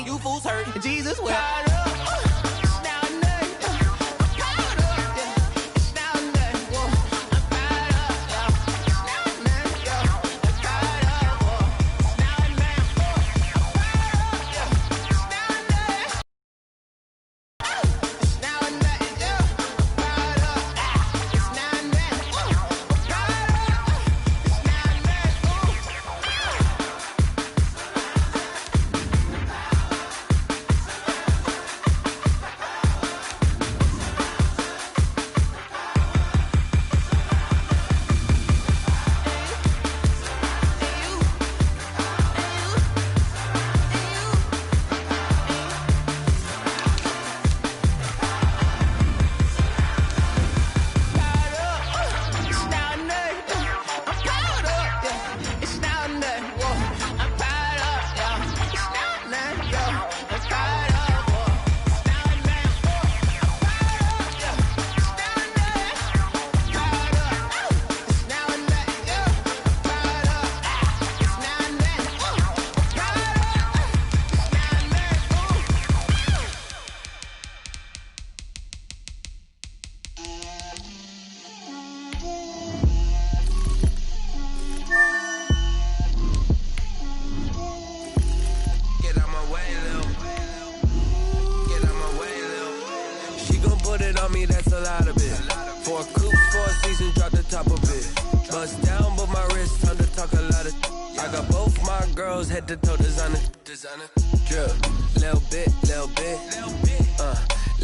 You fools hurt. Jesus will. on me, that's a lot of it. For a coupe, for a season, drop the top of it. Bust down, but my wrist, time to talk a lot of. I got both my girls head to toe designer. Drip, little bit.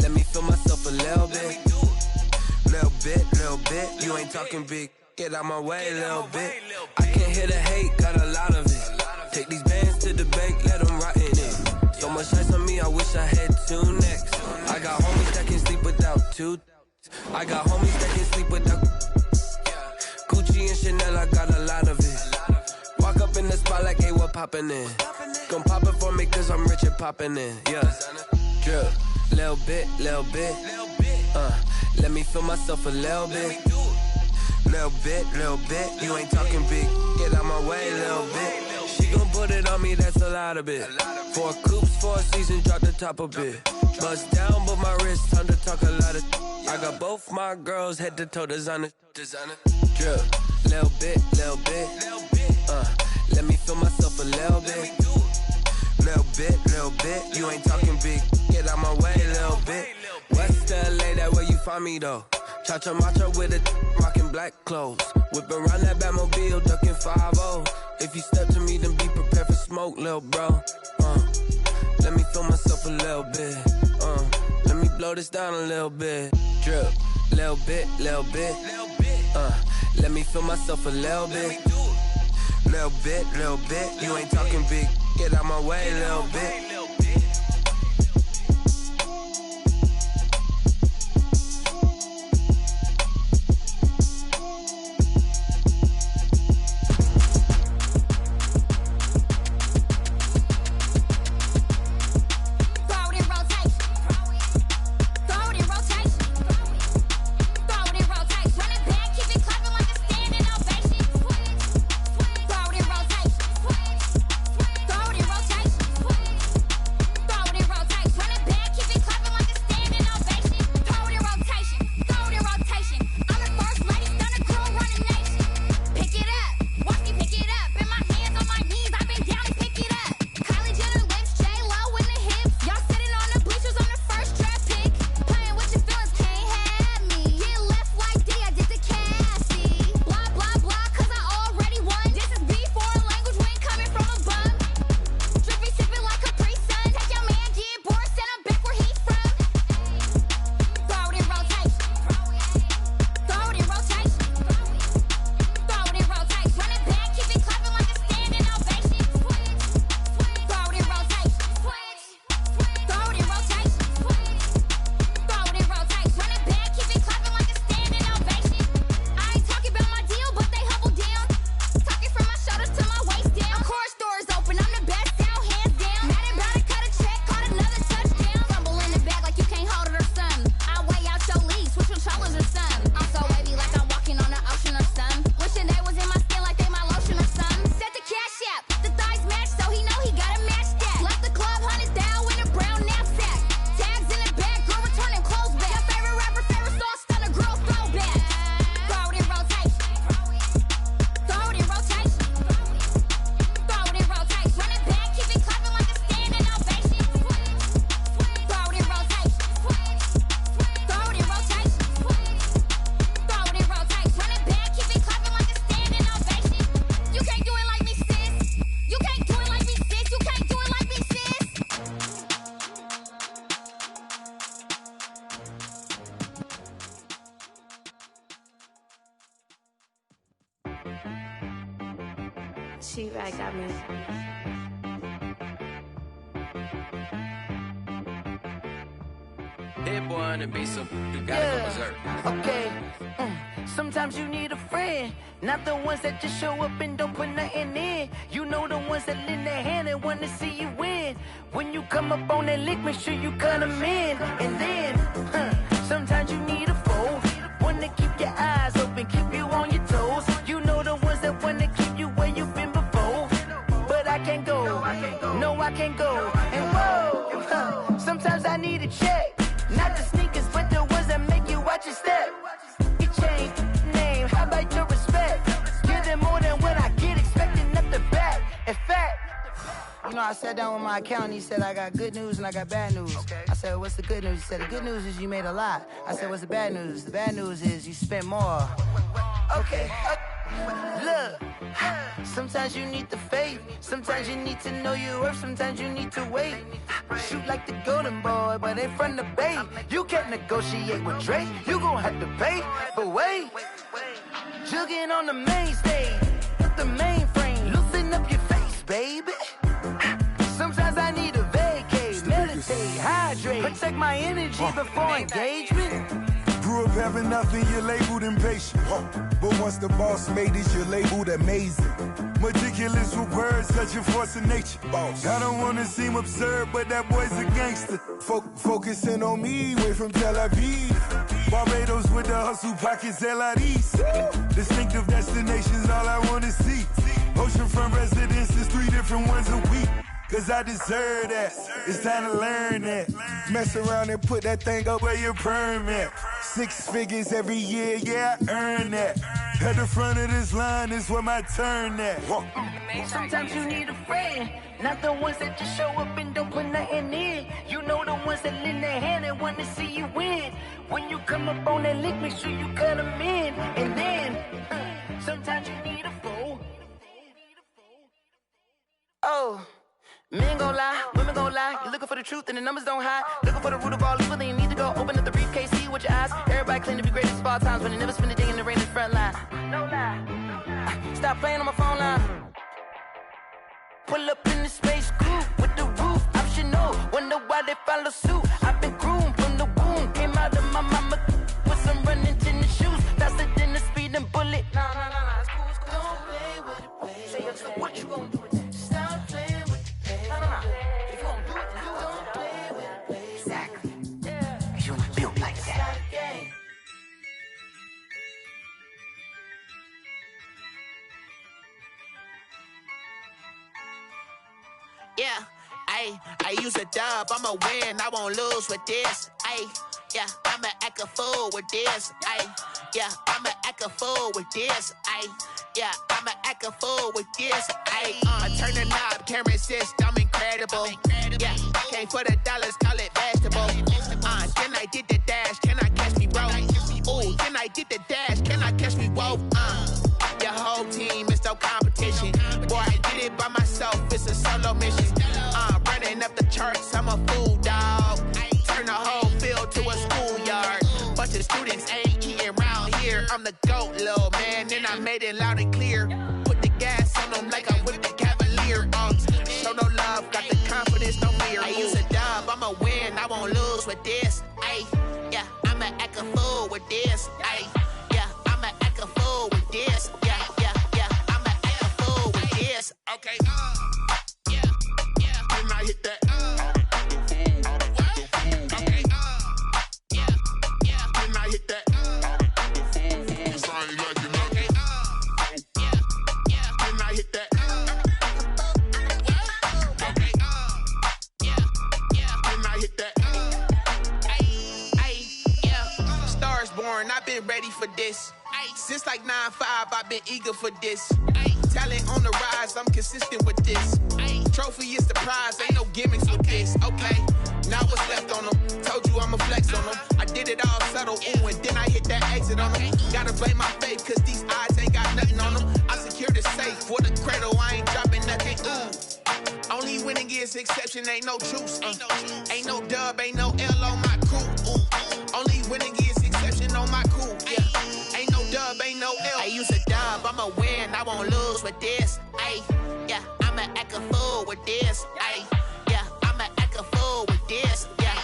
Let me feel myself a little bit. Little bit. You ain't talking big. Get out my way, little bit. I can't hear the hate, got a lot of it. Take these bands to the bank, let them rot in it. So much ice on me, I wish I had two necks. I got homies that can sleep without two. I got homies that can sleep without. Gucci and Chanel, I got a lot of it. Walk up in the spot like, hey, what poppin' in? Gon' pop it for me, cause I'm rich and poppin' in. Yeah, drip, little bit. Let me feel myself a little bit. Little bit. You ain't talking big. Get out my way, little bit. She gon' put it on me, that's a lot of it. For a coops, for a season, drop the top a bit. Bust down, but my wrist, time to talk a lot of. I got both my girls head to toe designer. Drip, little bit. Let me feel myself a little bit. little bit. You ain't talking big, get out my way, little bit. West LA, that where you find me though. Cha-cha matcha with a rockin' black clothes. Whip around that Batmobile, ducking 5-0. If you step to me, then be prepared for smoke, lil' bro. Let me feel myself a little bit. Let me blow this down a little bit. Drip, little bit, little bit. Let me feel myself a little bit. Little bit. You ain't talking big, get out my way, little bit. She-Rag got me. Hit boy on the beat, so you gotta go berserk. Okay. Sometimes you need a friend, not the ones that just show up and don't put nothing in. You know the ones that lend their hand and want to see you win. When you come up on that lick, make sure you cut them in. And then, sometimes you need a foe, one to keep your eyes open, keep you on your toes. You know the ones that want to keep you where you've been before. But I can't go, no I can't go. And whoa, sometimes I need a check. Not the sneakers, but the ones that make you watch your step. You change name, how about your respect? Give them more than what I get, expecting nothing back. In fact, you know, I sat down with my accountant. He said, I got good news and I got bad news. Okay. I said, what's the good news? He said, the good news is you made a lot. I said, what's the bad news? The bad news is you spent more. Okay. Look, sometimes you need the faith. Sometimes you need to know your worth. Sometimes you need to wait. Shoot like the golden boy, but in front of the bay. You can't negotiate with Drake. You gon' have to pay. But wait, jugging on the main stage, the mainframe, loosen up your face, baby. Sometimes I need a vacate, meditate, hydrate, protect my energy before engagement. Grew up having nothing, you're labeled impatient. But once the boss made it, you're labeled amazing. Meticulous with words, such a force of nature. I don't wanna seem absurd, but that boy's a gangster. Focusing on me, way from Tel Aviv. Barbados with the hustle pockets, LIDs. Distinctive destinations, all I wanna see. Oceanfront residences, 3 different ones a week. Cause I deserve that, it's time to learn that. Mess around and put that thing up where your permit. 6 figures every year, yeah, I earn that. At the front of this line is where my turn at. Sometimes you need a friend, not the ones that just show up and don't put nothing in. You know the ones that lend their hand and want to see you win. When you come up on that lick, make sure you cut them in. And then, sometimes you need a fool. Oh. Men gon' lie, women gon' lie. You looking for the truth and the numbers don't hide. Looking for the root of all evil, then you need to go open up the briefcase, see with your eyes. Everybody claim to be greatest of all times, but they never spend a day in the rain in the front line. No lie. Stop playing on my phone line. Pull up in the space coupe with the roof optional. Wonder why they follow suit. I've been groomed from the womb. Came out of my mama with some running tennis shoes. Faster than the speeding bullet. No, it's cool, it's cool. Don't play with it, play. Say what you gon' do with it? Stop playing with it. No. If you gon' do it, then don't play with it. Exactly. Yeah. Cause you was built like that. Yeah, I use a dub, I'ma win, I won't lose with this. Yeah, I'ma act a fool with this. Yeah, I'ma act a fool with this. Yeah, I'ma act a fool with this. I turn the knob, can't resist, I'm incredible. Yeah, came for the dollars, call it vegetable. Then I did the dash, can I catch me, bro? Ooh, then I did the dash, can I catch me, whoa? Your whole team is no competition. Boy, I did it by myself, it's a solo mission. Running up the charts, I'm a fool, dog. Turn the whole field to a schoolyard. Bunch of students ain't eating round here. I'm the GOAT, little man, and I made it loud and clear. Put the gas on them like I whipped the Cavalier. Show no love, got the confidence, no fear. I use a dub, I'ma win, I won't lose with this. Yeah, I'ma act a fool with this. Yeah, I'ma act a fool with this. Yeah, I'ma act a fool with this. Okay, yeah, can I hit that? Okay, yeah, can I hit that? Cause I ain't like it. Okay, yeah, can I hit that? Okay, yeah, can I hit that? Yeah, Stars born, I've been ready for this. Since like 9-5, I've been eager for this. Talent on the rise, I'm consistent with this. Trophy is the prize, ain't no gimmicks with this. Okay, now what's left on them? Told you I'ma flex on them. I did it all subtle, ooh, and then I hit that exit on them. Gotta blame my faith, cause these odds ain't got nothing on them. I secure the safe for the cradle, I ain't dropping nothing, ooh. Only winning is exception, ain't no truce. Ain't no dub, ain't no L on my crew, ooh. Only winning is exception on my crew, yeah. Ain't no dub, ain't no L. I use a dub, I'ma win, I won't lose with this. Yeah, I'ma act a fool with this. Yeah, I'ma act a fool with this. Yeah,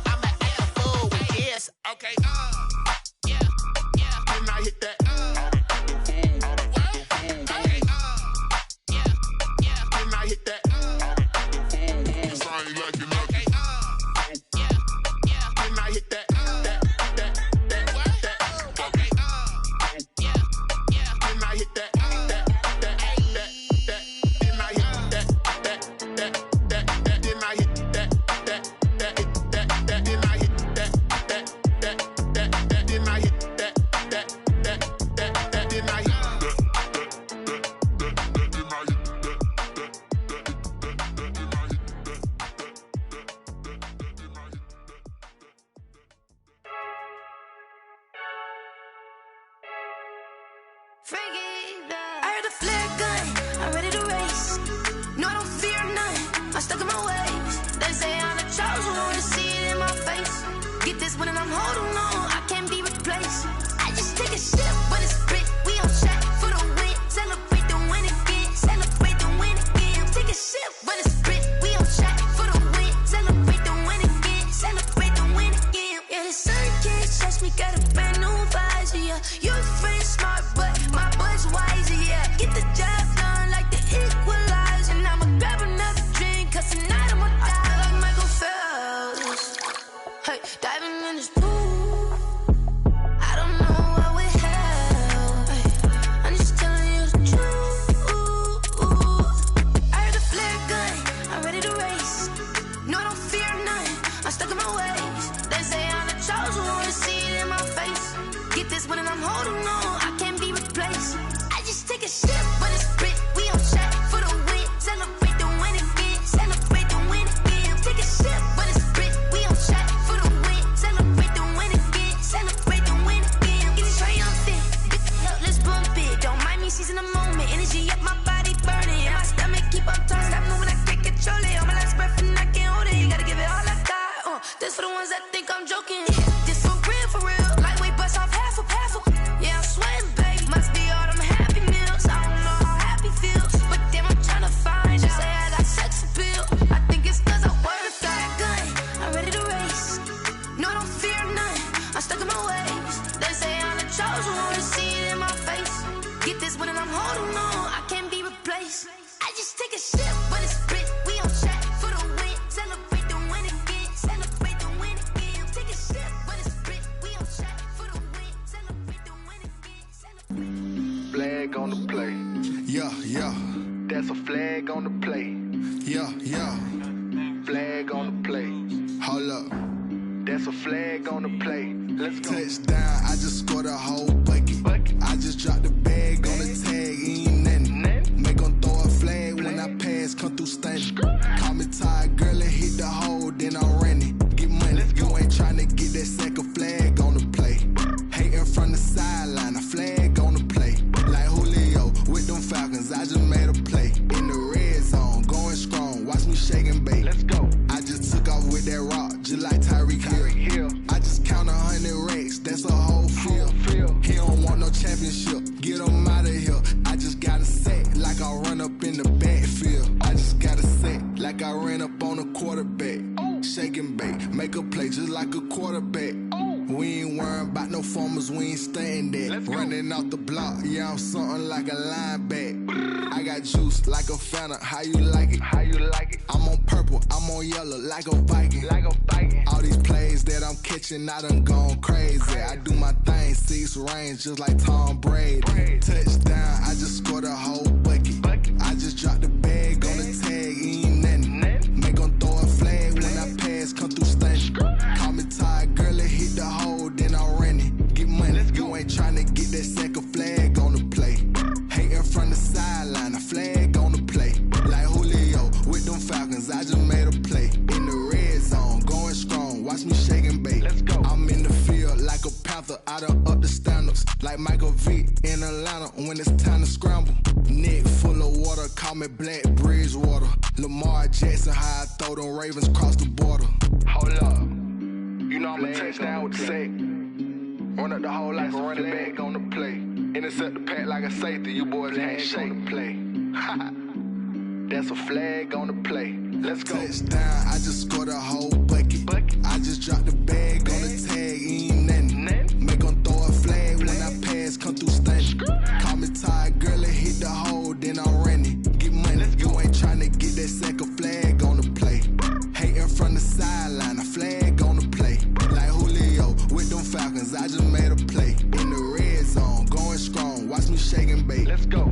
I'ma act a fool with this. Okay, yeah, can I hit that? Okay, yeah, can I hit that? Cause I ain't like it. Okay, yeah, can I hit that? I heard the flare gun, I'm ready to race. No, I don't fear none, I'm stuck in my ways. They say I'm the chosen one, to see it in my face. Get this one and I'm holding on, I can't be replaced. I just take a sip, but it's split, we on shot for the win. Celebrate the win again, celebrate the win again. Take a sip, but it's split, we on shot for the win. Celebrate the win again, celebrate the win again. Yeah, the sun can't touch me, got a brand new visor, yeah. Your friend smart, but my boy's wiser, yeah. Get the job done like the equalizer. And I'ma grab another drink, cause tonight I'ma die like Michael Phelps. Hey, diving in this pool, I don't know what would help. Hey, I'm just telling you the truth. I heard the flare gun, I'm ready to race. No, I don't fear none, I'm stuck in my ways. They say I'm the chosen one, to see it in my face. Get this one and I'm holding on, I can't be replaced. I just take a sip, but it's split, we on shot for the win. Celebrate the win I'm stuck in my ways. They say I'm the chosen one, see it in my face. Get this one and I'm holding on, I can't be replaced. I just take a sip, but it's split. We on track for the win. Celebrate the win again. Celebrate the win again. Take a sip, but it's split. We on track for the win. Celebrate the win again. Flag on the play. Yeah, yeah. That's a flag on the play. Yeah, yeah. Flag on the play. Hold up. That's a flag on the play. Let's go. Touchdown, I just scored a whole bucket. I just dropped the bag on the tag, ain't nothing. Make them throw a flag when I pass, come through stunning. Call me tired, girl, and hit the hole, then I'm running. Get money, you ain't trying to get that second flag on the play. Hating from the sideline, a flag on the play. Like Julio with them Falcons, I just made a play. In the red zone, going strong, watch me shake and bake. Let's go. I just took off with that rock, just like Tyreek Hill. I just count 100 racks, that's a whole field. He don't want no championship, get him out of here. I just got a set, like I run up in the backfield. I just got a set, like I ran up on a quarterback. Shake and bake, make a play just like a quarterback. We ain't worrying about no formers, we ain't staying there. Running off the block, yeah, I'm something like a linebacker. I got juice like a Fanta, how you like it? How you like it? I'm on purple, I'm on yellow, like a Viking. Like a Viking. All these plays that I'm catching, I done gone crazy. I do my thing, 6 range, just like Tom Brady. Touchdown, I just scored a whole bucket. I just dropped the bag on the tag, ain't nothing. Make them throw a flag when I pass, come through stunning. Call me tired, girl, and hit the hole, then I'm running. Get money, you ain't trying to get that second flag on the play. Hating from the sideline, a flag on the play. Like Julio with them Falcons, I just made a play. In the red zone, going strong, watch me shake and bake. Let's go. I'm in the field like a Panther, I done up the standards. Like Michael Vick in Atlanta when it's time to scramble. Neck full of water, call me Black Bridgewater. Lamar Jackson, how I throw them Ravens cross the border. Hold up. You know I'm a touchdown with the sack. Run up the hole like a running back on the play. Intercept the pack like a safety. You boys can't shake the play. That's a flag on the play. Let's go. Touchdown, I just scored a whole bucket. I just dropped the bag on the tag, ain't nothing. Make them throw a flag when I pass, come through stunning. Call me tired, girl, and hit the hole, then I'm running. Get money, you ain't trying to get that second flag on the play. Hating from the sideline, a flag on the play. Like Julio with them Falcons, I just made a play. In the red zone, going strong, watch me shake and bake. Let's go.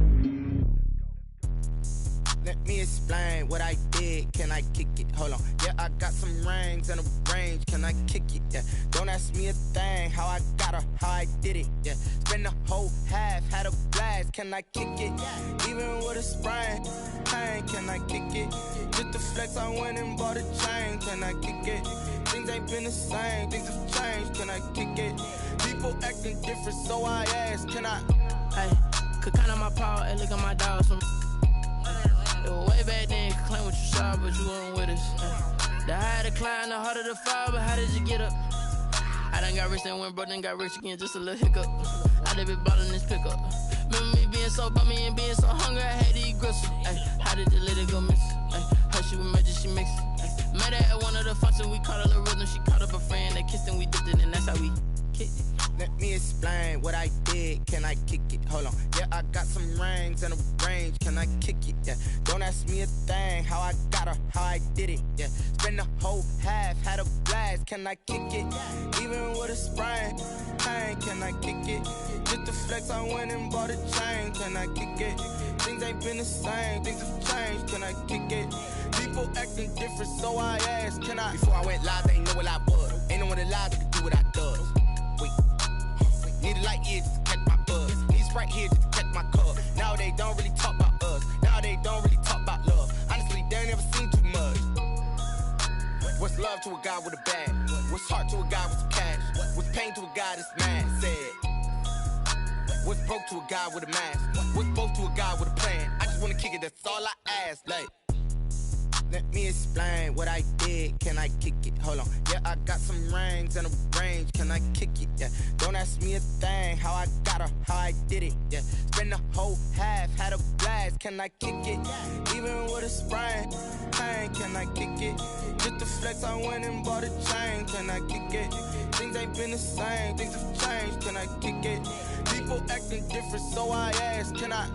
Let me explain what I did. Can I kick it? Hold on. Yeah, I got some rings and a range. Can I kick it? Yeah. Don't ask me a thing. How I got her, how I did it. Yeah. Spend the whole half, had a blast. Can I kick it? Even with a sprain, pain. Can I kick it? Just the flex, I went and bought a chain. Can I kick it? Things ain't been the same. Things have changed. Can I kick it? People acting different, so I ask. Can I? Hey, could count on my power and look at my dogs from. Way back then, you could claim what you saw, but you weren't with us. The higher the climb, the harder the fall, but how did you get up? I done got rich, then went broke, then got rich again, just a little hiccup. I done been ballin' this pickup. Remember me being so bummy and being so hungry, I had to eat gristle. How did you let it go miss? How she was magic, she mixed it. Met her at one of the functions, we caught a little rhythm, she caught up a friend, they kissed and we dipped it, and that's how we kicked it. Let me explain what I did. Can I kick it? Hold on. Yeah, I got some rings and a range. Can I kick it? Yeah. Don't ask me a thing. How I got her, how I did it. Yeah. Spend the whole half, had a blast. Can I kick it? Even with a sprain, pain. Can I kick it? Just the flex, I went and bought a chain. Can I kick it? Things ain't been the same. Things have changed. Can I kick it? People acting different, so I asked. Can I? Before I went live, they ain't know what I was. Ain't no one alive that could do what I does. Wait. Need a light ear just to catch my buzz. Need Sprite here just to catch my cup. Now they don't really talk about us. Now they don't really talk about love. Honestly, they ain't never seen too much. What's love to a guy with a bag? What's heart to a guy with some cash? What's pain to a guy that's mad? Said. What's broke to a guy with a mask? What's both to a guy with a plan? I just wanna kick it, that's all I ask. Like. Let me explain what I did. Can I kick it? Hold on. Yeah, I got some rings and a range. Can I kick it? Yeah. Don't ask me a thing. How I got her, how I did it. Yeah. Spend the whole half, had a blast. Can I kick it? Even with a sprain, pain. Can I kick it? Just the flex, I went and bought a chain. Can I kick it? Things ain't ain't been the same. Things have changed, can I kick it? People acting different, so I ask, can I?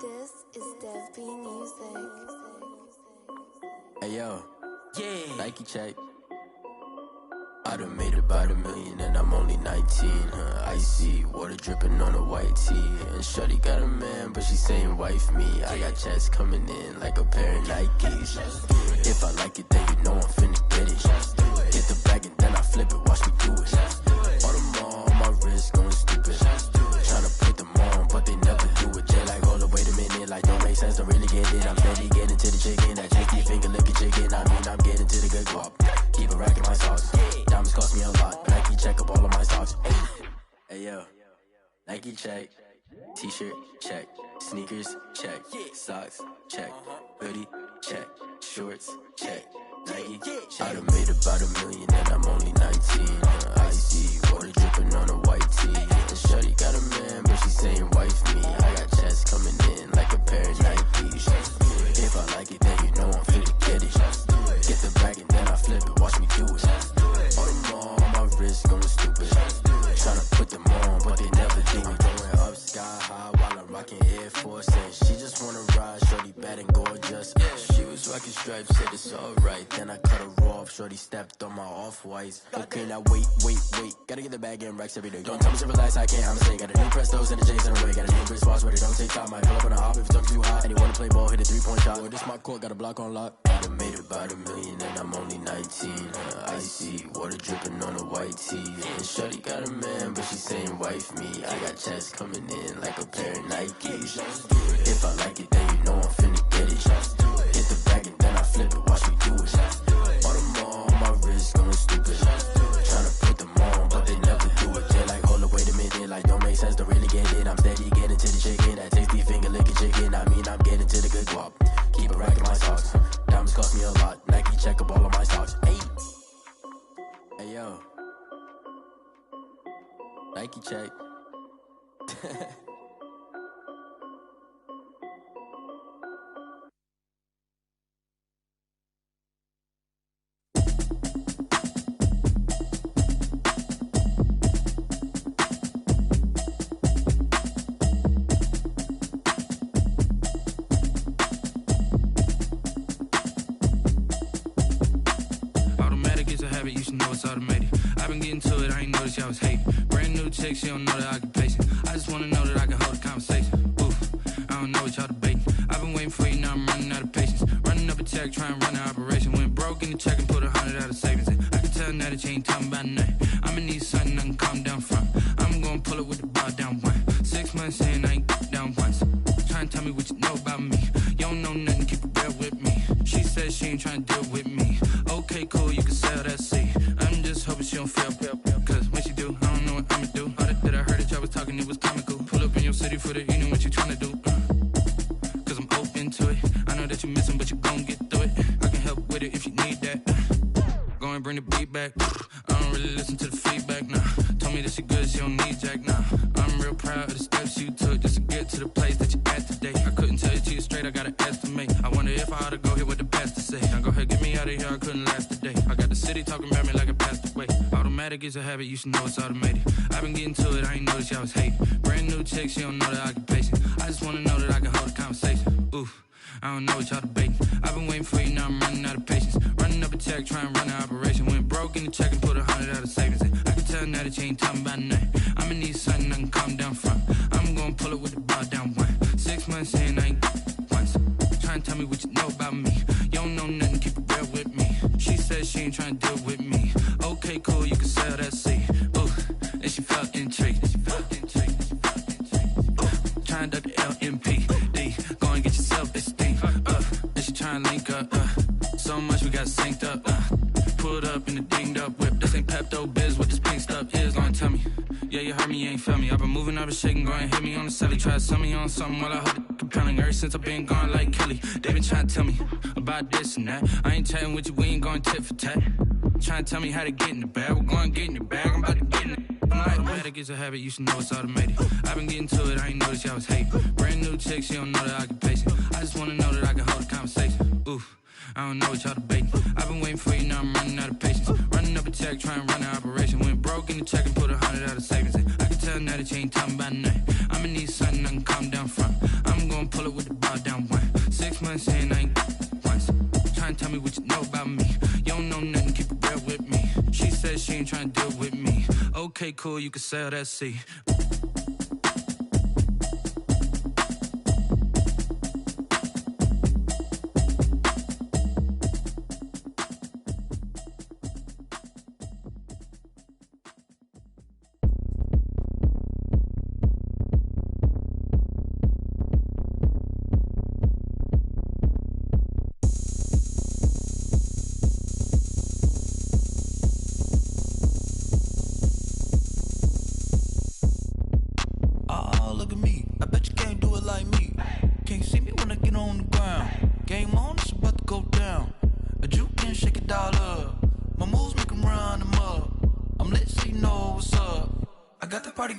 This is Dev B Music. Hey yo, yeah, Nike check. I done made about $1 million and I'm only 19. Icy water dripping on a white tee. And shorty got a man, but she saying wife me. I got checks coming in like a pair of Nikes. If I like it, then you know I'm finna get it. Get the bag and then I flip it, watch me do it. All them on my wrist going stupid. Tryna put them on, but they never do it. Jay like, hold up, wait a minute, like don't make sense, don't really get it. I'm steady getting to the chicken, that tasty finger licking chicken. I mean, I'm getting to the good guap. Keep a rack in my socks. Diamonds cost me a lot. Nike check up all of my socks. Hey yo, Nike check. T-shirt check. Sneakers check. Socks check. Hoodie check. Shorts check. Nike. I done made about $1 million and I'm only 19. Icy water dripping on a white tee. And shorty got a man, but she saying wife me. I got checks coming in like a pair of Nikes. If I like it, then you know I'm finna get it. Get the bag and then I flip it, watch me do it. All them on my wrist going stupid. Tryna put them on, but they never do it. Going up sky high while I'm rocking Air Force. And she just wanna ride, shorty bad and gorgeous. She was rocking stripes, said it's alright. Then I cut her off, shorty stepped on my off-whites. Okay, now wait. Gotta get the bag and racks every day. Don't tell me to relax, I can't, I'ma say. Got a new Prestos and a J's in a way. Got a new wristwatch, but it don't take time. Might pull up on a hop if it's talking too hot. And you wanna play ball, hit a 3-point shot. Or this my court, got a block on lock. I done made about $1 million and I'm only 19. Icy water dripping on a white tee. And shorty got a man, but she saying wife me. I got checks coming in like a pair of Nikes. If I like it, then you know I'm finna get it. Hit the bag and then I flip it, watch me do it. All them on my wrist going stupid. Tryna put them on, but they never do it. They like, hold up, wait a minute, like don't make sense, don't really get it. I'm steady getting to the chicken, that tasty finger licking chicken. I mean, I'm getting to the good guap. Keep a rack in my socks. Diamonds cost me a lot. Nike check up all of my stocks. Hey yo, Nike check. You should know it's automated. I've been getting to it, I ain't noticed y'all was hating. Brand new chick, she don't know the occupation. I just wanna know that I can hold a conversation. Oof, I don't know what y'all debating. I've been waiting for you, now I'm running out of patience. Running up a check, trying to run an operation. Went broke in the check and put 100 out of savings in. I can tell now that you ain't talking about nothing. I'ma need something I can calm down from. I'm gonna pull it with the bar down one. 6 months in, I ain't down once. Trying to tell me what you know about me. You don't know nothing, keep it real with me. She said she ain't trying to deal with me. Okay, cool, you can sell that seat. I'm just hoping she don't fail. Cause when she do, I don't know what I'ma do. All that I heard that y'all was talking, it was comical. Pull up in your city for the evening, what you tryna do? Cause I'm open to it. I know that you missing, but you gon' get through it. I can help with it if you need that. Go and bring the beat back. I don't really listen to the feedback, nah. Told me that she good, she don't need jack, nah. I'm real proud of the steps you took just to get to the place that you at today. I couldn't tell you to you straight, I gotta estimate. I wonder if I ought to go here with the best to say. Now go ahead, get me out of here, I couldn't last today. I got the city talking about me like I passed away. Automatic is a habit, you should know it's automated. I've been getting to it, I ain't noticed y'all was hating. Brand new chick, she don't know the occupation. I just wanna know that I can hold a conversation. Oof, I don't know what y'all debating. I've been waiting for you, now I'm running out of patience. Running up a check, trying to run an operation. Went broke in the check and put 100 out of savings in. I can tell now that you ain't talking about nothing. I'ma need something I can calm down from. I'm gonna pull it with the bar down one. 6 months in, I ain't once. Trying to tell me what you know about me. You don't know nothing, keep it real with me. She said she ain't trying to deal with me. Okay, cool, you can sell that seat. Ooh, and she felt intrigued. Trying to duck the LMPD. Go and get yourself esteem. And she trying to link up. So much we got synced up. Pulled up in the dinged up whip. This ain't Pepto-Biz, what this pink stuff is. Long tell me. Yeah, you heard me, you ain't feel me. I've been moving, I've been shaking, going hit me on the celly. Try to sell me on something while I hold it compelling. Ever since I've been gone like Kelly, they been trying to tell me about this and that. I ain't chatting with you, we ain't going tit for tat. Trying to tell me how to get in the bag. We're going to get in the bag, I'm about to get in it. I'm like, automatic is a habit, you should know it's automated. I've been getting to it, I ain't noticed y'all was hating. Brand new chick, she don't know that I can pace it. I just wanna know that I can hold a conversation. Oof, I don't know what y'all debating. I've been waiting for you, now I'm running out of patience. Running up a check, trying to run an operation. Went broke in the check and put 100 out of savings in. I can tell now that you ain't talking about nothing. I'ma need something I can calm down from. I'm gonna pull it with the bar down one. 6 months in, I ain't once. Trying to tell me what you know about me. You don't know nothing, keep it real with me. She said she ain't trying to deal with me. Okay, cool, you can sell that C.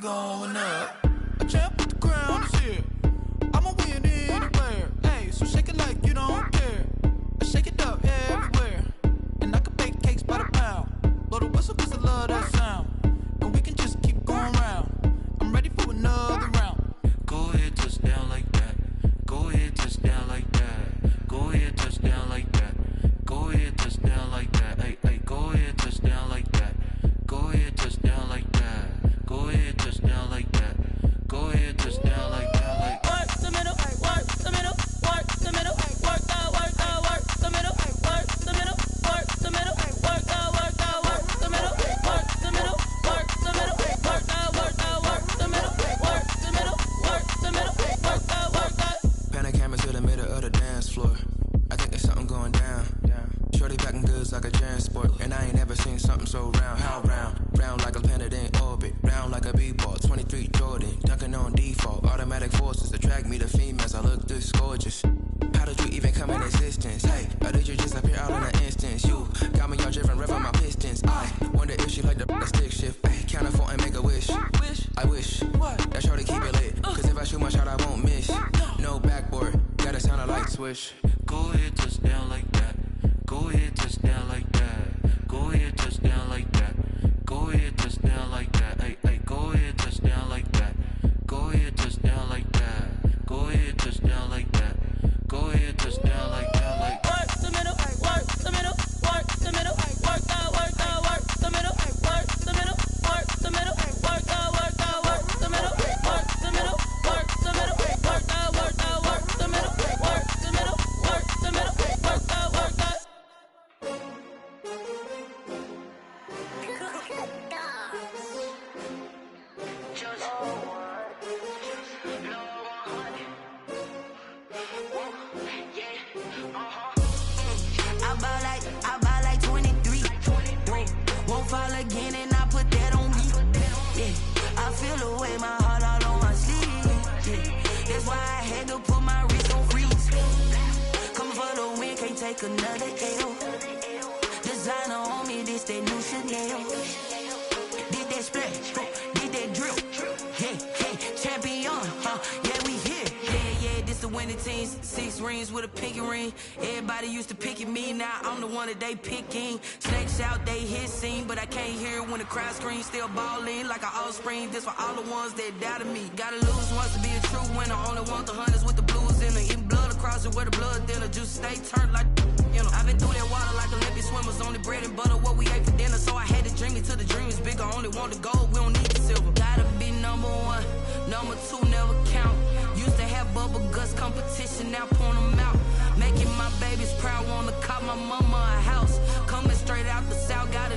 Going up, a champ with the crown is here. I'ma win anywhere. Hey, so shake it like you don't care. I shake it up everywhere, and I can bake cakes by the pound. Blow the whistle 'cause I love that sound, and we can just keep going round. I'm ready for another round. Go ahead, touch down like that. Go ahead, touch down like that. Go ahead, touch down like that. Go ahead, touch down like that. Hey, hey, go ahead, touch down like that. Go ahead, touch down like that. Go ahead, touch down like that. Go ahead, touch down like that. Like work the middle, work the middle, work the middle, work the middle, work the middle, work the middle, work the middle, work the middle, work the middle, work the middle, work the middle, work the middle, work the middle, work the. Pan a camera to the middle of the dance floor. I think there's something going down. Shorty packing goods like a transport, and I ain't never seen something so round. How round? Round like a planet in orbit, round like a b-ball. 23 Jordan, dunking on default. Automatic forces attract me to females. I look this gorgeous. How did you even come in existence? Hey, or did you just appear out in an instance? You got me all driven, revving my pistons. I wonder if she like the stick shift. Ay, count a four and make a wish. I wish that shorty keep it lit, 'cause if I shoot my shot, I won't miss. No backboard, gotta sound a light switch. go ahead, touch down like that. Go ahead, touch down like that. Go ahead, touch down like that. Go ahead, touch down like that. Hey, hey, go ahead, touch down like that. Go ahead, touch down like that. Go ahead, touch down like that. Go ahead, touch down like that. Like work the middle, work the middle, work the middle, work the middle, work the middle, work the middle, work the middle, work the middle, work the middle, work the middle, work the middle, work the middle, work the middle, work the middle, work the. I buy like 23. Won't fall again and I put that on me. Yeah, I feel the way, my heart all on my sleeve. Yeah, that's why I had to put my wrist on freeze. Come for the win, can't take another L. Designer on me, this that new Chanel. Did that splash, did that drip. Hey, hey, champion, huh? Yeah, we here. Yeah, this the winning teams. 6 rings with a pinky ring. Everybody used to picking me, now I'm the one that they picking. Snakes out, they hit scene, but I can't hear it when the crowd screams. Still ballin' like an offspring. This for all the ones that doubted me. Gotta lose once to be a true winner. Only want the hunters with the blues in it. Eating blood across it where the blood thinner. Juice stay turned like, you know. I've been through that water like Olympic swimmers. Only bread and butter, what we ate for dinner. So I had to dream it till the dream is bigger. Only want the gold, we don't need the silver. Gotta be number 1, number 2 never count. Used to have bubble guts competition, now point them out. Making my babies proud, wanna call my mama a house. Coming straight out the south, got